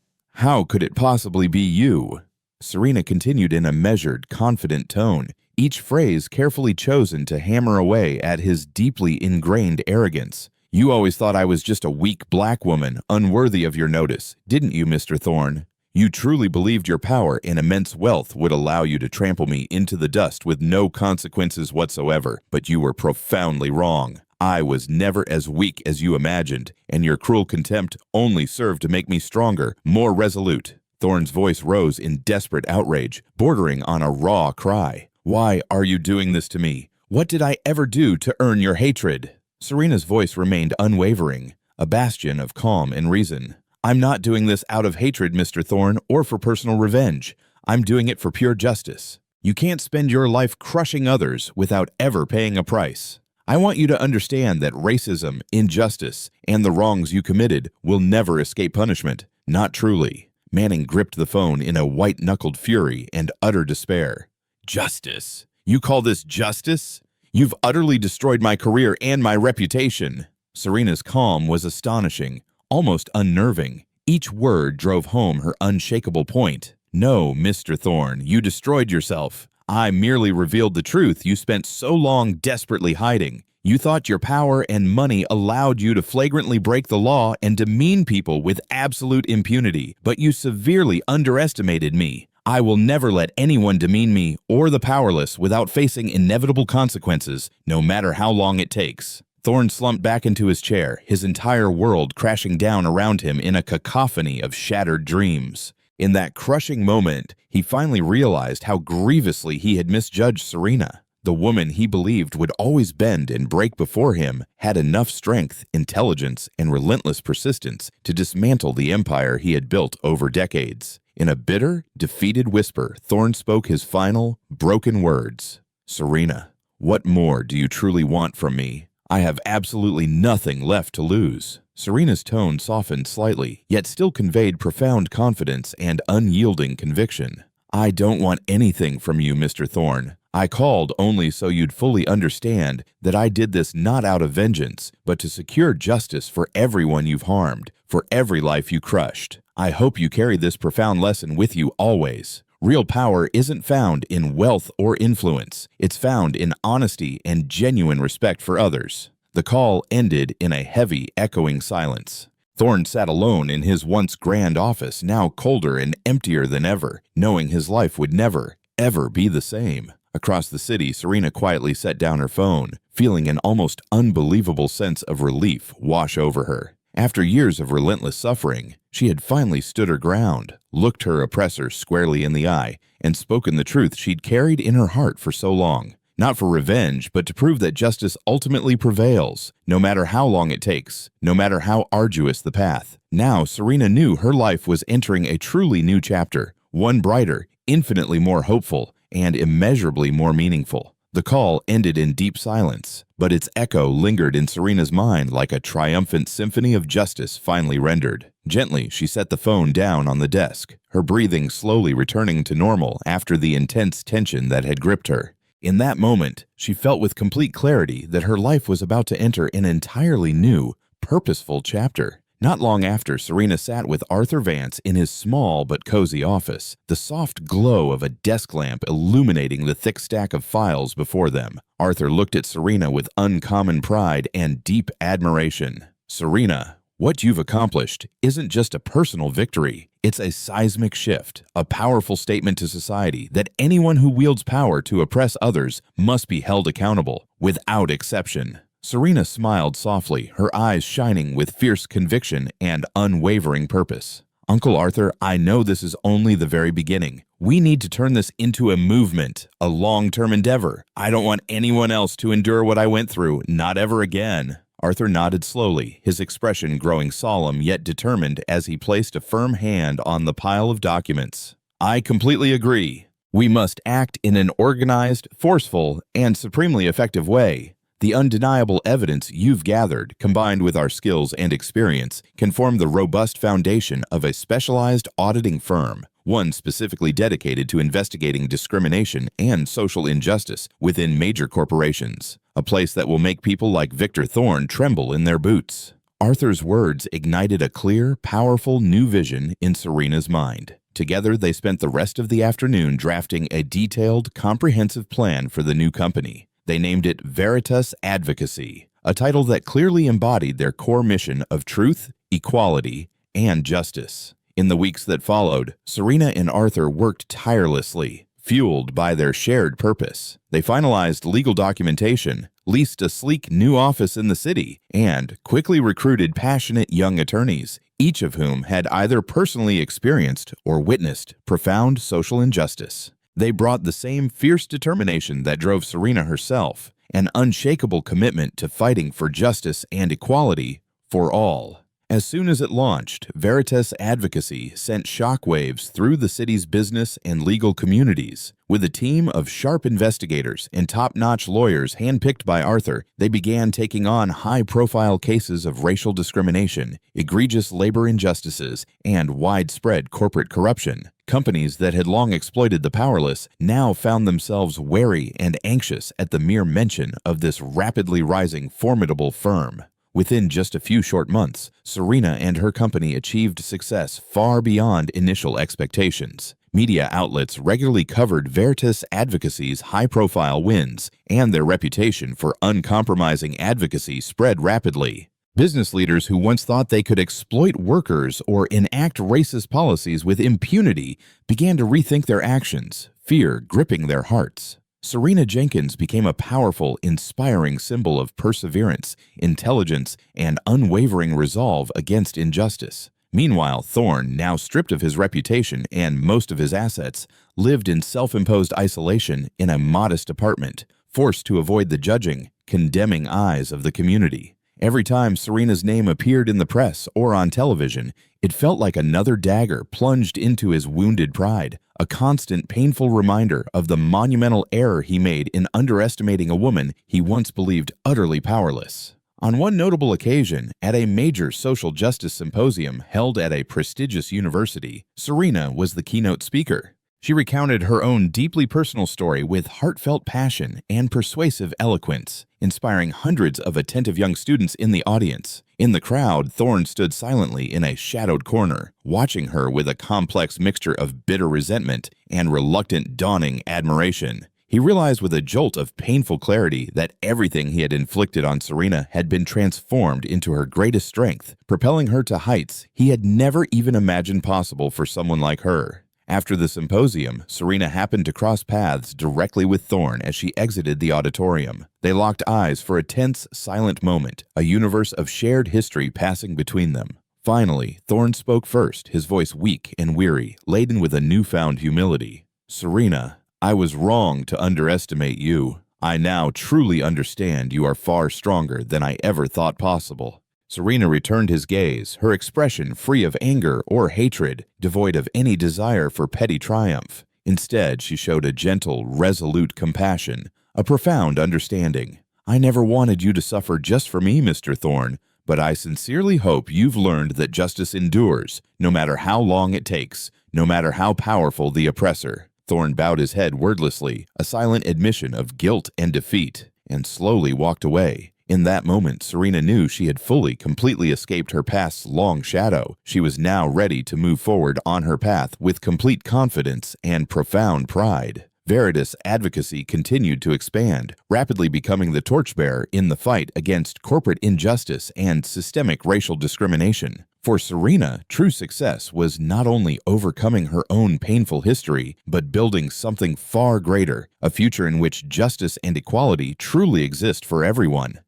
could it possibly be you?" Serena continued in a measured, confident tone, each phrase carefully chosen to hammer away at his deeply ingrained arrogance. You always thought I was just a weak black woman, unworthy of your notice, didn't you, Mr. Thorne? You truly believed your power and immense wealth would allow you to trample me into the dust with no consequences whatsoever, but you were profoundly wrong. I was never as weak as you imagined, and your cruel contempt only served to make me stronger, more resolute. Thorne's voice rose in desperate outrage, bordering on a raw cry. Why are you doing this to me? What did I ever do to earn your hatred? Serena's voice remained unwavering, a bastion of calm and reason. I'm not doing this out of hatred, Mr. Thorne, or for personal revenge. I'm doing it for pure justice. You can't spend your life crushing others without ever paying a price. I want you to understand that racism, injustice, and the wrongs you committed will never escape punishment. Not truly. Manning gripped the phone in a white-knuckled fury and utter despair. Justice? You call this justice? You've utterly destroyed my career and my reputation. Serena's calm was astonishing, almost unnerving. Each word drove home her unshakable point. No, Mr. Thorne, you destroyed yourself. I merely revealed the truth you spent so long desperately hiding. You thought your power and money allowed you to flagrantly break the law and demean people with absolute impunity, but you severely underestimated me. I will never let anyone demean me or the powerless without facing inevitable consequences, no matter how long it takes. Thorne slumped back into his chair, his entire world crashing down around him in a cacophony of shattered dreams. In that crushing moment, he finally realized how grievously he had misjudged Serena. The woman he believed would always bend and break before him had enough strength, intelligence, and relentless persistence to dismantle the empire he had built over decades. In a bitter, defeated whisper, Thorne spoke his final, broken words. Serena, what more do you truly want from me? I have absolutely nothing left to lose. Serena's tone softened slightly, yet still conveyed profound confidence and unyielding conviction. I don't want anything from you, Mr. Thorne. I called only so you'd fully understand that I did this not out of vengeance, but to secure justice for everyone you've harmed, for every life you crushed. I hope you carry this profound lesson with you always. Real power isn't found in wealth or influence. It's found in honesty and genuine respect for others. The call ended in a heavy, echoing silence. Thorne sat alone in his once grand office, now colder and emptier than ever, knowing his life would never, ever be the same. Across the city, Serena quietly set down her phone, feeling an almost unbelievable sense of relief wash over her. After years of relentless suffering, she had finally stood her ground, looked her oppressor squarely in the eye, and spoken the truth she'd carried in her heart for so long. Not for revenge, but to prove that justice ultimately prevails, no matter how long it takes, no matter how arduous the path. Now, Serena knew her life was entering a truly new chapter, one brighter, infinitely more hopeful, and immeasurably more meaningful. The call ended in deep silence, but its echo lingered in Serena's mind like a triumphant symphony of justice finally rendered. Gently, she set the phone down on the desk, her breathing slowly returning to normal after the intense tension that had gripped her. In that moment, she felt with complete clarity that her life was about to enter an entirely new, purposeful chapter. Not long after, Serena sat with Arthur Vance in his small but cozy office, the soft glow of a desk lamp illuminating the thick stack of files before them. Arthur looked at Serena with uncommon pride and deep admiration. Serena, what you've accomplished isn't just a personal victory. It's a seismic shift, a powerful statement to society that anyone who wields power to oppress others must be held accountable, without exception. Serena smiled softly, her eyes shining with fierce conviction and unwavering purpose. Uncle Arthur, I know this is only the very beginning. We need to turn this into a movement, a long-term endeavor. I don't want anyone else to endure what I went through, not ever again. Arthur nodded slowly, his expression growing solemn yet determined as he placed a firm hand on the pile of documents. I completely agree. We must act in an organized, forceful, and supremely effective way. The undeniable evidence you've gathered, combined with our skills and experience, can form the robust foundation of a specialized auditing firm, one specifically dedicated to investigating discrimination and social injustice within major corporations, a place that will make people like Victor Thorne tremble in their boots. Arthur's words ignited a clear, powerful new vision in Serena's mind. Together, they spent the rest of the afternoon drafting a detailed, comprehensive plan for the new company. They named it Veritas Advocacy, a title that clearly embodied their core mission of truth, equality, and justice. In the weeks that followed, Serena and Arthur worked tirelessly, fueled by their shared purpose. They finalized legal documentation, leased a sleek new office in the city, and quickly recruited passionate young attorneys, each of whom had either personally experienced or witnessed profound social injustice. They brought the same fierce determination that drove Serena herself, an unshakable commitment to fighting for justice and equality for all. As soon as it launched, Waitress advocacy sent shockwaves through the city's business and legal communities. With a team of sharp investigators and top-notch lawyers handpicked by Arthur, they began taking on high-profile cases of racial discrimination, egregious labor injustices, and widespread corporate corruption. Companies that had long exploited the powerless now found themselves wary and anxious at the mere mention of this rapidly rising, formidable firm. Within just a few short months, Serena and her company achieved success far beyond initial expectations. Media outlets regularly covered Waitress advocacy's high-profile wins, and their reputation for uncompromising advocacy spread rapidly. Business leaders who once thought they could exploit workers or enact racist policies with impunity began to rethink their actions, fear gripping their hearts. Serena Jenkins became a powerful, inspiring symbol of perseverance, intelligence, and unwavering resolve against injustice. Meanwhile, Thorne, now stripped of his reputation and most of his assets, lived in self-imposed isolation in a modest apartment, forced to avoid the judging, condemning eyes of the community. Every time Serena's name appeared in the press or on television, it felt like another dagger plunged into his wounded pride, a constant painful reminder of the monumental error he made in underestimating a woman he once believed utterly powerless. On one notable occasion, at a major social justice symposium held at a prestigious university, Serena was the keynote speaker. She recounted her own deeply personal story with heartfelt passion and persuasive eloquence, inspiring hundreds of attentive young students in the audience. In the crowd, Thorne stood silently in a shadowed corner, watching her with a complex mixture of bitter resentment and reluctant, dawning admiration. He realized with a jolt of painful clarity that everything he had inflicted on Serena had been transformed into her greatest strength, propelling her to heights he had never even imagined possible for someone like her. After the symposium, Serena happened to cross paths directly with Thorne as she exited the auditorium. They locked eyes for a tense, silent moment, a universe of shared history passing between them. Finally, Thorne spoke first, his voice weak and weary, laden with a newfound humility. "Serena, I was wrong to underestimate you. I now truly understand you are far stronger than I ever thought possible." Serena returned his gaze, her expression free of anger or hatred, devoid of any desire for petty triumph. Instead, she showed a gentle, resolute compassion, a profound understanding. "I never wanted you to suffer just for me, Mr. Thorne, but I sincerely hope you've learned that justice endures, no matter how long it takes, no matter how powerful the oppressor." Thorne bowed his head wordlessly, a silent admission of guilt and defeat, and slowly walked away. In that moment, Serena knew she had completely escaped her past's long shadow. She was now ready to move forward on her path with complete confidence and profound pride. Waitress advocacy continued to expand, rapidly becoming the torchbearer in the fight against corporate injustice and systemic racial discrimination. For Serena, true success was not only overcoming her own painful history, but building something far greater, a future in which justice and equality truly exist for everyone.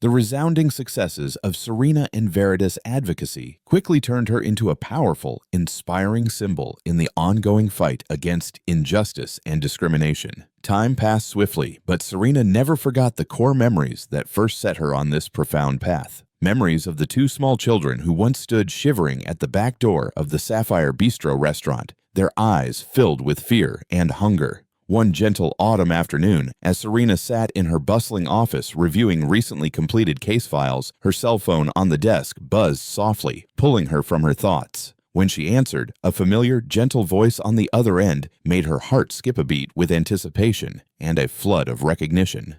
The resounding successes of Serena and Waitress advocacy quickly turned her into a powerful, inspiring symbol in the ongoing fight against injustice and discrimination. Time passed swiftly, but Serena never forgot the core memories that first set her on this profound path. Memories of the two small children who once stood shivering at the back door of the Sapphire Bistro restaurant, their eyes filled with fear and hunger. One gentle autumn afternoon, as Serena sat in her bustling office reviewing recently completed case files, her cell phone on the desk buzzed softly, pulling her from her thoughts. When she answered, a familiar, gentle voice on the other end made her heart skip a beat with anticipation and a flood of recognition.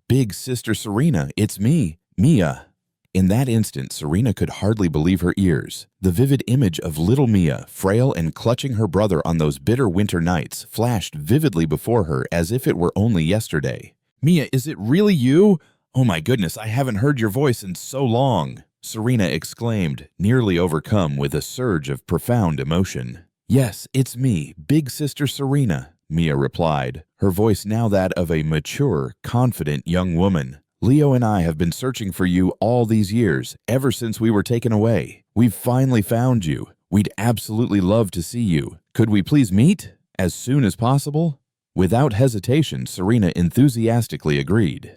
"Big Sister Serena, it's me, Mia." In that instant, Serena could hardly believe her ears. The vivid image of little Mia, frail and clutching her brother on those bitter winter nights, flashed vividly before her as if it were only yesterday. "Mia, is it really you? "Oh my goodness, I haven't heard your voice in so long," Serena exclaimed, nearly overcome with a surge of profound emotion. "Yes, it's me, big sister Serena," Mia replied, her voice now that of a mature, confident young woman. "Leo and I have been searching for you all these years, ever since we were taken away. We've finally found you. We'd absolutely love to see you. Could we please meet? As soon as possible?" Without hesitation, Serena enthusiastically agreed.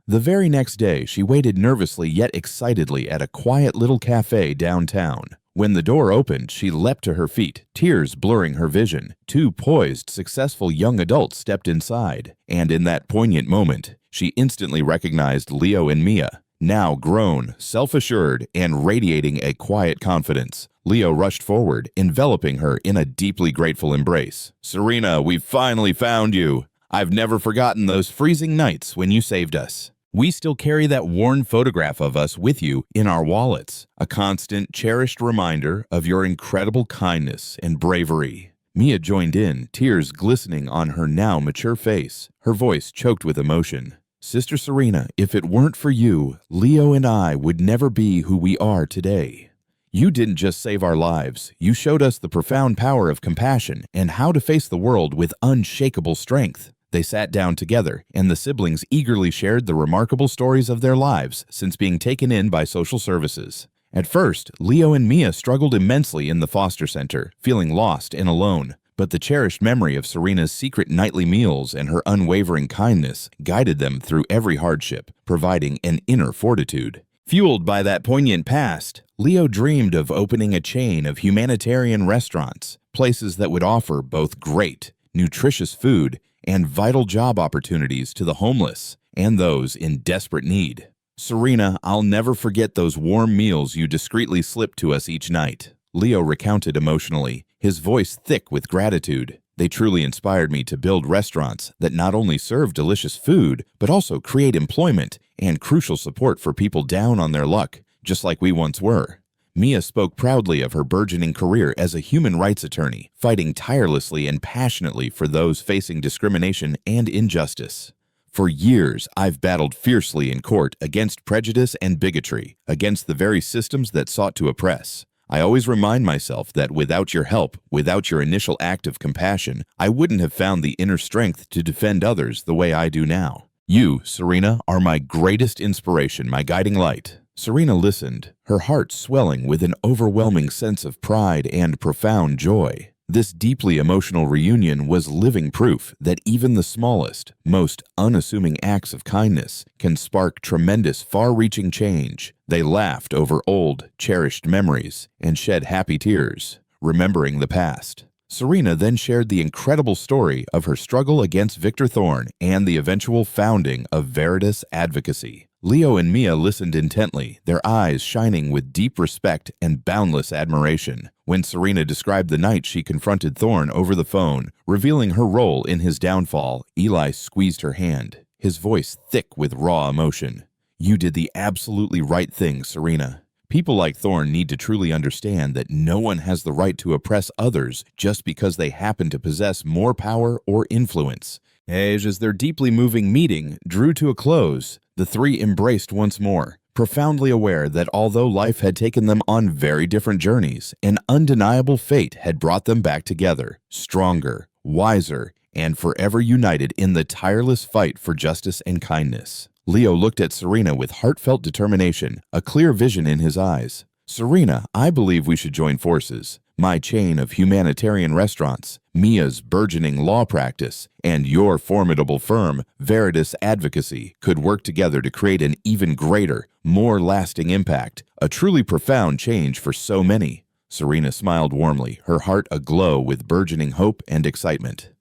The very next day, she waited nervously yet excitedly at a quiet little cafe downtown. When the door opened, she leapt to her feet, tears blurring her vision. Two poised, successful young adults stepped inside, and in that poignant moment, she instantly recognized Leo and Mia. Now grown, self-assured, and radiating a quiet confidence, Leo rushed forward, enveloping her in a deeply grateful embrace. "Serena, we've finally found you. I've never forgotten those freezing nights when you saved us. We still carry that worn photograph of us with you in our wallets, a constant, cherished reminder of your incredible kindness and bravery." Mia joined in, tears glistening on her now mature face, her voice choked with emotion. "Sister Serena, if it weren't for you, Leo and I would never be who we are today. You didn't just save our lives, you showed us the profound power of compassion and how to face the world with unshakable strength." They sat down together, and the siblings eagerly shared the remarkable stories of their lives since being taken in by social services. At first, Leo and Mia struggled immensely in the foster center, feeling lost and alone. But the cherished memory of Serena's secret nightly meals and her unwavering kindness guided them through every hardship, providing an inner fortitude. Fueled by that poignant past, Leo dreamed of opening a chain of humanitarian restaurants, places that would offer both great, nutritious food and vital job opportunities to the homeless and those in desperate need. "Serena, I'll never forget those warm meals you discreetly slipped to us each night," Leo recounted emotionally, his voice thick with gratitude. "They truly inspired me to build restaurants that not only serve delicious food, but also create employment and crucial support for people down on their luck, just like we once were." Mia spoke proudly of her burgeoning career as a human rights attorney, fighting tirelessly and passionately for those facing discrimination and injustice. "For years, I've battled fiercely in court against prejudice and bigotry, against the very systems that sought to oppress. I always remind myself that without your help, without your initial act of compassion, I wouldn't have found the inner strength to defend others the way I do now. You, Serena, are my greatest inspiration, my guiding light." Serena listened, her heart swelling with an overwhelming sense of pride and profound joy. This deeply emotional reunion was living proof that even the smallest, most unassuming acts of kindness can spark tremendous, far-reaching change. They laughed over old, cherished memories and shed happy tears, remembering the past. Serena then shared the incredible story of her struggle against Victor Thorne and the eventual founding of Veritas Advocacy. Leo and Mia listened intently, their eyes shining with deep respect and boundless admiration. When Serena described the night she confronted Thorne over the phone, revealing her role in his downfall, Eli squeezed her hand, his voice thick with raw emotion. "You did the absolutely right thing, Serena. People like Thorne need to truly understand that no one has the right to oppress others just because they happen to possess more power or influence." As their deeply moving meeting drew to a close, the three embraced once more, profoundly aware that although life had taken them on very different journeys, an undeniable fate had brought them back together, stronger, wiser, and forever united in the tireless fight for justice and kindness. Leo looked at Serena with heartfelt determination, a clear vision in his eyes. "Serena, I believe we should join forces. My chain of humanitarian restaurants, Mia's burgeoning law practice, and your formidable firm, Veritas Advocacy, could work together to create an even greater, more lasting impact, a truly profound change for so many." Serena smiled warmly, her heart aglow with burgeoning hope and excitement.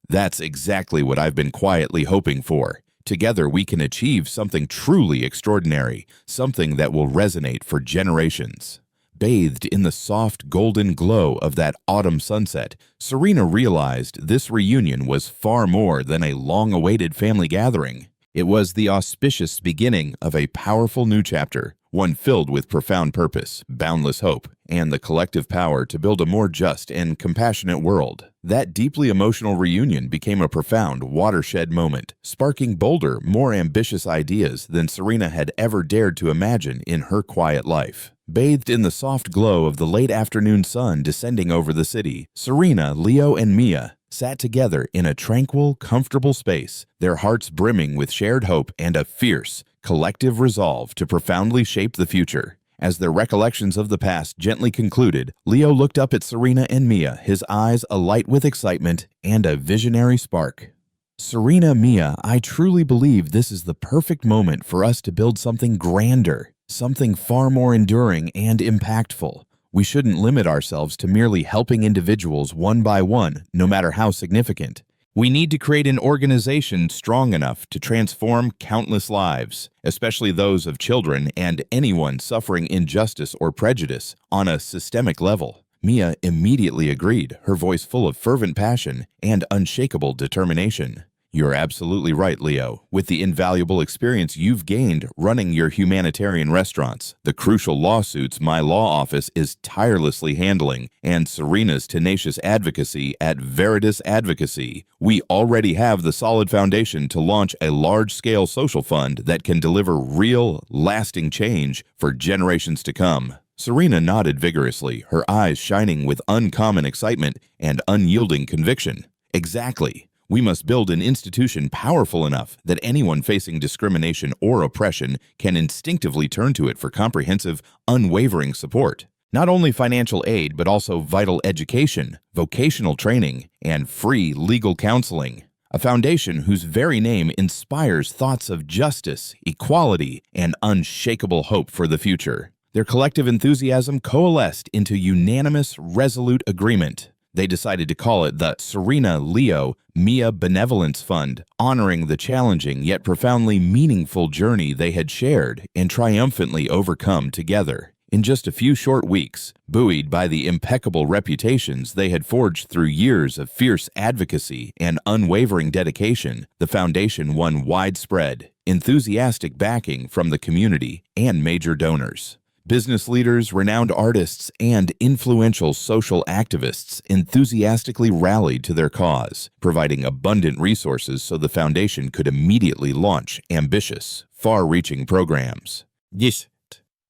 "That's exactly what I've been quietly hoping for. Together we can achieve something truly extraordinary, something that will resonate for generations." Bathed in the soft golden glow of that autumn sunset, Serena realized this reunion was far more than a long-awaited family gathering. It was the auspicious beginning of a powerful new chapter, one filled with profound purpose, boundless hope, and the collective power to build a more just and compassionate world. That deeply emotional reunion became a profound watershed moment, sparking bolder, more ambitious ideas than Serena had ever dared to imagine in her quiet life. Bathed in the soft glow of the late afternoon sun descending over the city, Serena, Leo, and Mia sat together in a tranquil, comfortable space, their hearts brimming with shared hope and a fierce, collective resolve to profoundly shape the future. As their recollections of the past gently concluded, Leo looked up at Serena and Mia, his eyes alight with excitement and a visionary spark. "Serena, Mia, I truly believe this is the perfect moment for us to build something grander, something far more enduring and impactful. We shouldn't limit ourselves to merely helping individuals one by one, no matter how significant. We need to create an organization strong enough to transform countless lives, especially those of children and anyone suffering injustice or prejudice, on a systemic level." Mia immediately agreed, her voice full of fervent passion and unshakable determination. "You're absolutely right, Leo. With the invaluable experience you've gained running your humanitarian restaurants, the crucial lawsuits my law office is tirelessly handling, and Serena's tenacious advocacy at Waitress Advocacy, we already have the solid foundation to launch a large-scale social fund that can deliver real, lasting change for generations to come." Serena nodded vigorously, her eyes shining with uncommon excitement and unyielding conviction. "Exactly. We must build an institution powerful enough that anyone facing discrimination or oppression can instinctively turn to it for comprehensive, unwavering support. Not only financial aid, but also vital education, vocational training, and free legal counseling. A foundation whose very name inspires thoughts of justice, equality, and unshakable hope for the future." Their collective enthusiasm coalesced into unanimous, resolute agreement. They decided to call it the Serena, Leo, Mia Benevolence Fund, honoring the challenging yet profoundly meaningful journey they had shared and triumphantly overcome together. In just a few short weeks, buoyed by the impeccable reputations they had forged through years of fierce advocacy and unwavering dedication, the foundation won widespread, enthusiastic backing from the community and major donors. Business leaders, renowned artists, and influential social activists enthusiastically rallied to their cause, providing abundant resources so the foundation could immediately launch ambitious, far-reaching programs. Yes.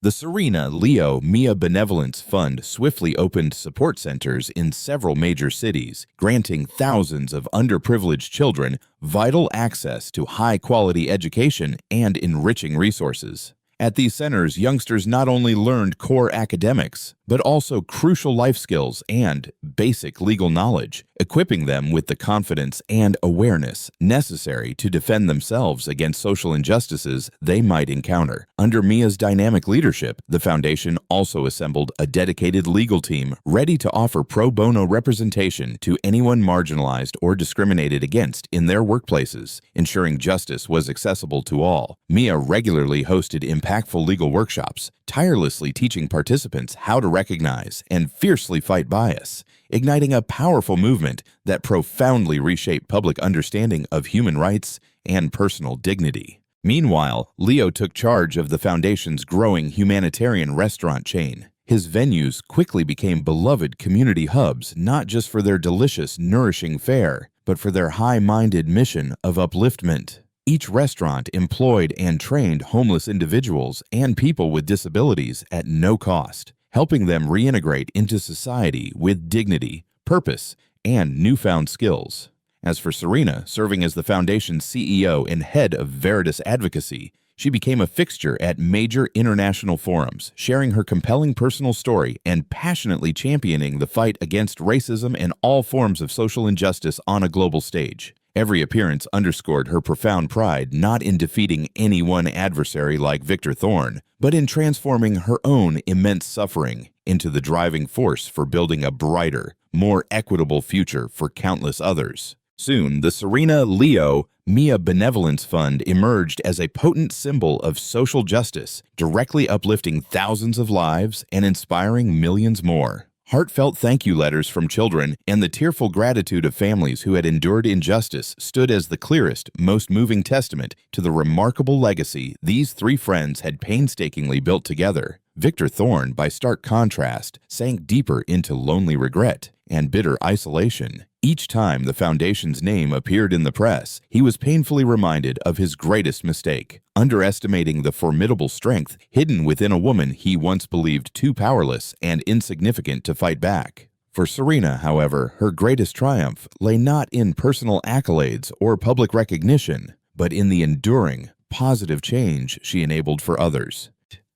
The Serena, Leo, Mia Benevolence Fund swiftly opened support centers in several major cities, granting thousands of underprivileged children vital access to high-quality education and enriching resources. At these centers, youngsters not only learned core academics, but also crucial life skills and basic legal knowledge, equipping them with the confidence and awareness necessary to defend themselves against social injustices they might encounter. Under Mia's dynamic leadership, the foundation also assembled a dedicated legal team ready to offer pro bono representation to anyone marginalized or discriminated against in their workplaces, ensuring justice was accessible to all. Mia regularly hosted impactful legal workshops, tirelessly teaching participants how to recognize and fiercely fight bias, igniting a powerful movement that profoundly reshaped public understanding of human rights and personal dignity. Meanwhile, Leo took charge of the foundation's growing humanitarian restaurant chain. His venues quickly became beloved community hubs, not just for their delicious, nourishing fare, but for their high-minded mission of upliftment. Each restaurant employed and trained homeless individuals and people with disabilities at no cost, helping them reintegrate into society with dignity, purpose, and newfound skills. As for Serena, serving as the foundation's CEO and head of Waitress Advocacy, she became a fixture at major international forums, sharing her compelling personal story and passionately championing the fight against racism and all forms of social injustice on a global stage. Every appearance underscored her profound pride not in defeating any one adversary like Victor Thorne, but in transforming her own immense suffering into the driving force for building a brighter, more equitable future for countless others. Soon, the Serena, Leo, Mia Benevolence Fund emerged as a potent symbol of social justice, directly uplifting thousands of lives and inspiring millions more. Heartfelt thank you letters from children and the tearful gratitude of families who had endured injustice stood as the clearest, most moving testament to the remarkable legacy these three friends had painstakingly built together. Victor Thorne, by stark contrast, sank deeper into lonely regret and bitter isolation. Each time the Foundation's name appeared in the press, he was painfully reminded of his greatest mistake, underestimating the formidable strength hidden within a woman he once believed too powerless and insignificant to fight back. For Serena, however, her greatest triumph lay not in personal accolades or public recognition, but in the enduring, positive change she enabled for others.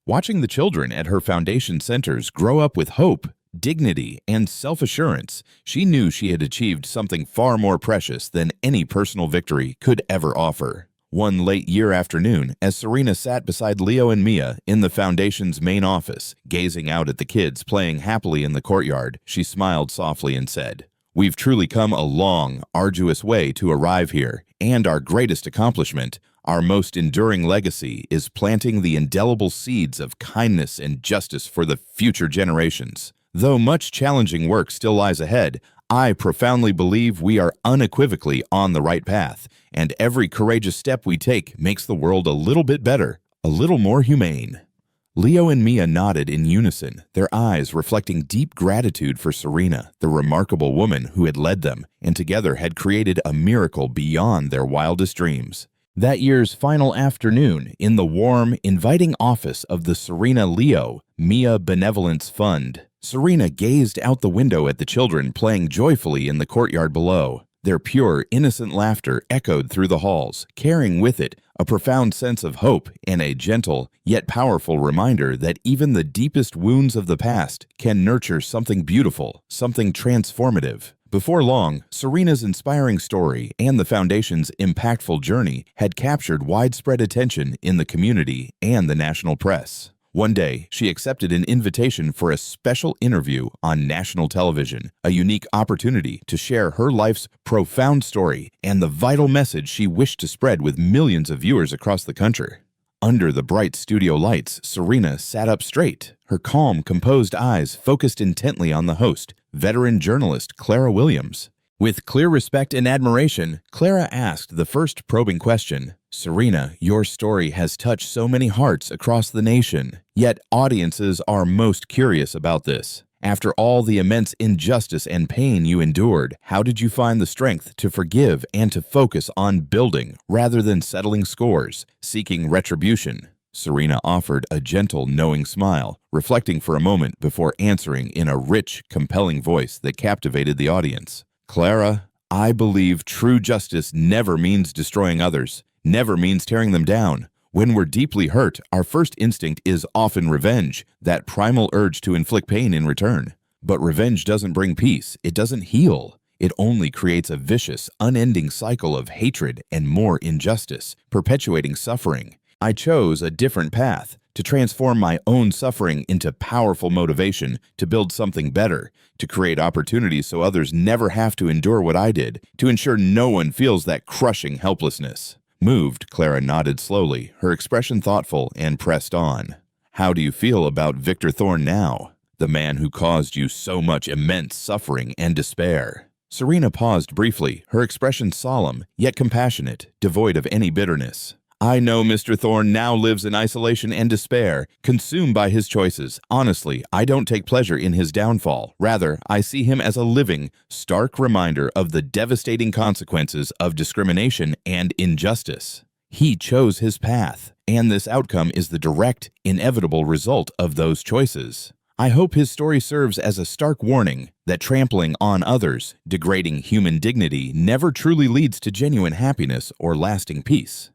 Watching the children at her foundation centers grow up with hope, dignity, and self-assurance, she knew she had achieved something far more precious than any personal victory could ever offer. One late year afternoon, as Serena sat beside Leo and Mia in the Foundation's main office, gazing out at the kids playing happily in the courtyard, she smiled softly and said, "We've truly come a long, arduous way to arrive here, and our greatest accomplishment, our most enduring legacy, is planting the indelible seeds of kindness and justice for the future generations. Though much challenging work still lies ahead, I profoundly believe we are unequivocally on the right path, and every courageous step we take makes the world a little bit better, a little more humane." Leo and Mia nodded in unison, their eyes reflecting deep gratitude for Serena, the remarkable woman who had led them, and together had created a miracle beyond their wildest dreams. That year's final afternoon, in the warm, inviting office of the Serena Leo Mia Benevolence Fund, Serena gazed out the window at the children playing joyfully in the courtyard below. Their pure, innocent laughter echoed through the halls, carrying with it a profound sense of hope and a gentle, yet powerful reminder that even the deepest wounds of the past can nurture something beautiful, something transformative. Before long, Serena's inspiring story and the Foundation's impactful journey had captured widespread attention in the community and the national press. One day, she accepted an invitation for a special interview on national television, a unique opportunity to share her life's profound story and the vital message she wished to spread with millions of viewers across the country. Under the bright studio lights, Serena sat up straight, her calm, composed eyes focused intently on the host, veteran journalist Clara Williams. With clear respect and admiration, Clara asked the first probing question. "Serena, your story has touched so many hearts across the nation, yet audiences are most curious about this. After all the immense injustice and pain you endured, how did you find the strength to forgive and to focus on building rather than settling scores, seeking retribution?" Serena offered a gentle, knowing smile, reflecting for a moment before answering in a rich, compelling voice that captivated the audience. "Clara, I believe true justice never means destroying others, never means tearing them down. When we're deeply hurt, our first instinct is often revenge, that primal urge to inflict pain in return. But revenge doesn't bring peace, it doesn't heal. It only creates a vicious, unending cycle of hatred and more injustice, perpetuating suffering. I chose a different path, to transform my own suffering into powerful motivation to build something better, to create opportunities so others never have to endure what I did, to ensure no one feels that crushing helplessness." Moved, Clara nodded slowly, her expression thoughtful, and pressed on. "How do you feel about Victor Thorne now, the man who caused you so much immense suffering and despair?" Serena paused briefly, her expression solemn, yet compassionate, devoid of any bitterness. "I know Mr. Thorne now lives in isolation and despair, consumed by his choices. Honestly, I don't take pleasure in his downfall. Rather, I see him as a living, stark reminder of the devastating consequences of discrimination and injustice. He chose his path, and this outcome is the direct, inevitable result of those choices. I hope his story serves as a stark warning that trampling on others, degrading human dignity, never truly leads to genuine happiness or lasting peace."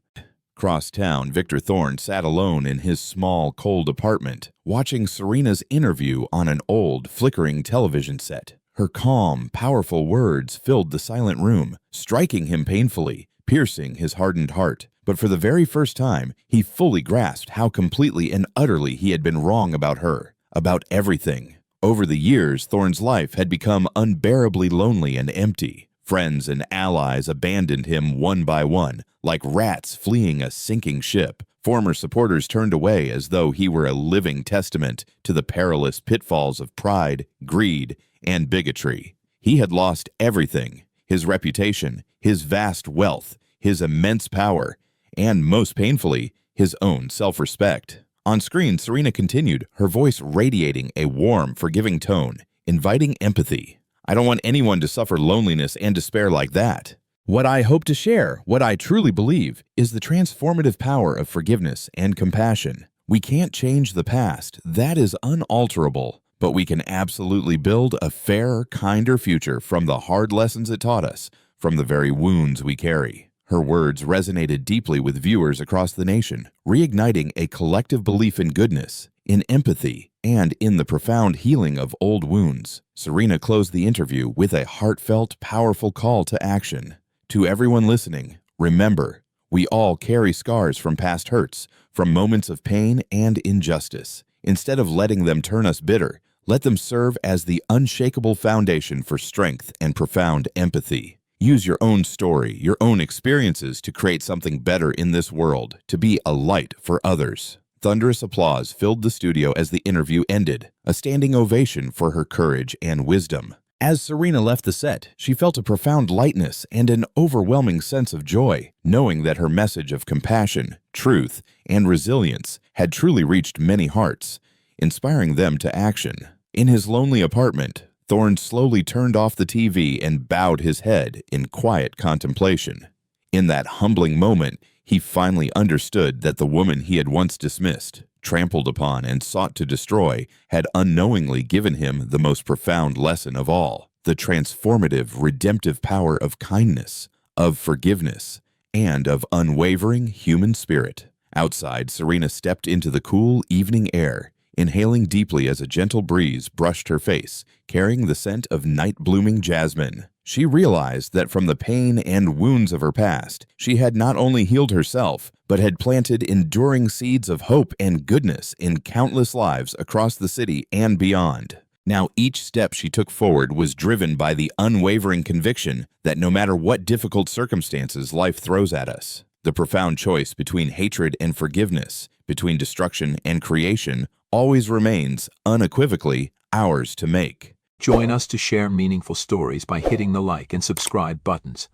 Across town, Victor Thorne sat alone in his small, cold apartment, watching Serena's interview on an old, flickering television set. Her calm, powerful words filled the silent room, striking him painfully, piercing his hardened heart. But for the very first time, he fully grasped how completely and utterly he had been wrong about her, about everything. Over the years, Thorne's life had become unbearably lonely and empty. Friends and allies abandoned him one by one, like rats fleeing a sinking ship, Former supporters turned away as though he were a living testament to the perilous pitfalls of pride, greed, and bigotry. He had lost everything: his reputation, his vast wealth, his immense power, and most painfully, his own self-respect. On screen, Serena continued, her voice radiating a warm, forgiving tone, inviting empathy. "I don't want anyone to suffer loneliness and despair like that. What I hope to share, what I truly believe, is the transformative power of forgiveness and compassion. We can't change the past, that is unalterable, but we can absolutely build a fairer, kinder future from the hard lessons it taught us, from the very wounds we carry." Her words resonated deeply with viewers across the nation, reigniting a collective belief in goodness, in empathy, and in the profound healing of old wounds. Serena closed the interview with a heartfelt, powerful call to action. To everyone listening, remember, we all carry scars from past hurts, from moments of pain and injustice. Instead of letting them turn us bitter, let them serve as the unshakable foundation for strength and profound empathy. Use your own story, your own experiences to create something better in this world, to be a light for others. Thunderous applause filled the studio as the interview ended, a standing ovation for her courage and wisdom. As Serena left the set, she felt a profound lightness and an overwhelming sense of joy, knowing that her message of compassion, truth, and resilience had truly reached many hearts, inspiring them to action. In his lonely apartment, Thorne slowly turned off the TV and bowed his head in quiet contemplation. In that humbling moment, he finally understood that the woman he had once dismissed, trampled upon, and sought to destroy had unknowingly given him the most profound lesson of all: the transformative, redemptive power of kindness, of forgiveness, and of unwavering human spirit. Outside, Serena stepped into the cool evening air, inhaling deeply as a gentle breeze brushed her face, carrying the scent of night-blooming jasmine. She realized that from the pain and wounds of her past, she had not only healed herself, but had planted enduring seeds of hope and goodness in countless lives across the city and beyond. Now each step she took forward was driven by the unwavering conviction that no matter what difficult circumstances life throws at us, the profound choice between hatred and forgiveness, between destruction and creation, always remains, unequivocally, ours to make. Join us to share meaningful stories by hitting the like and subscribe buttons.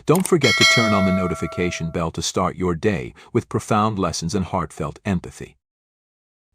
Don't forget to turn on the notification bell to start your day with profound lessons and heartfelt empathy.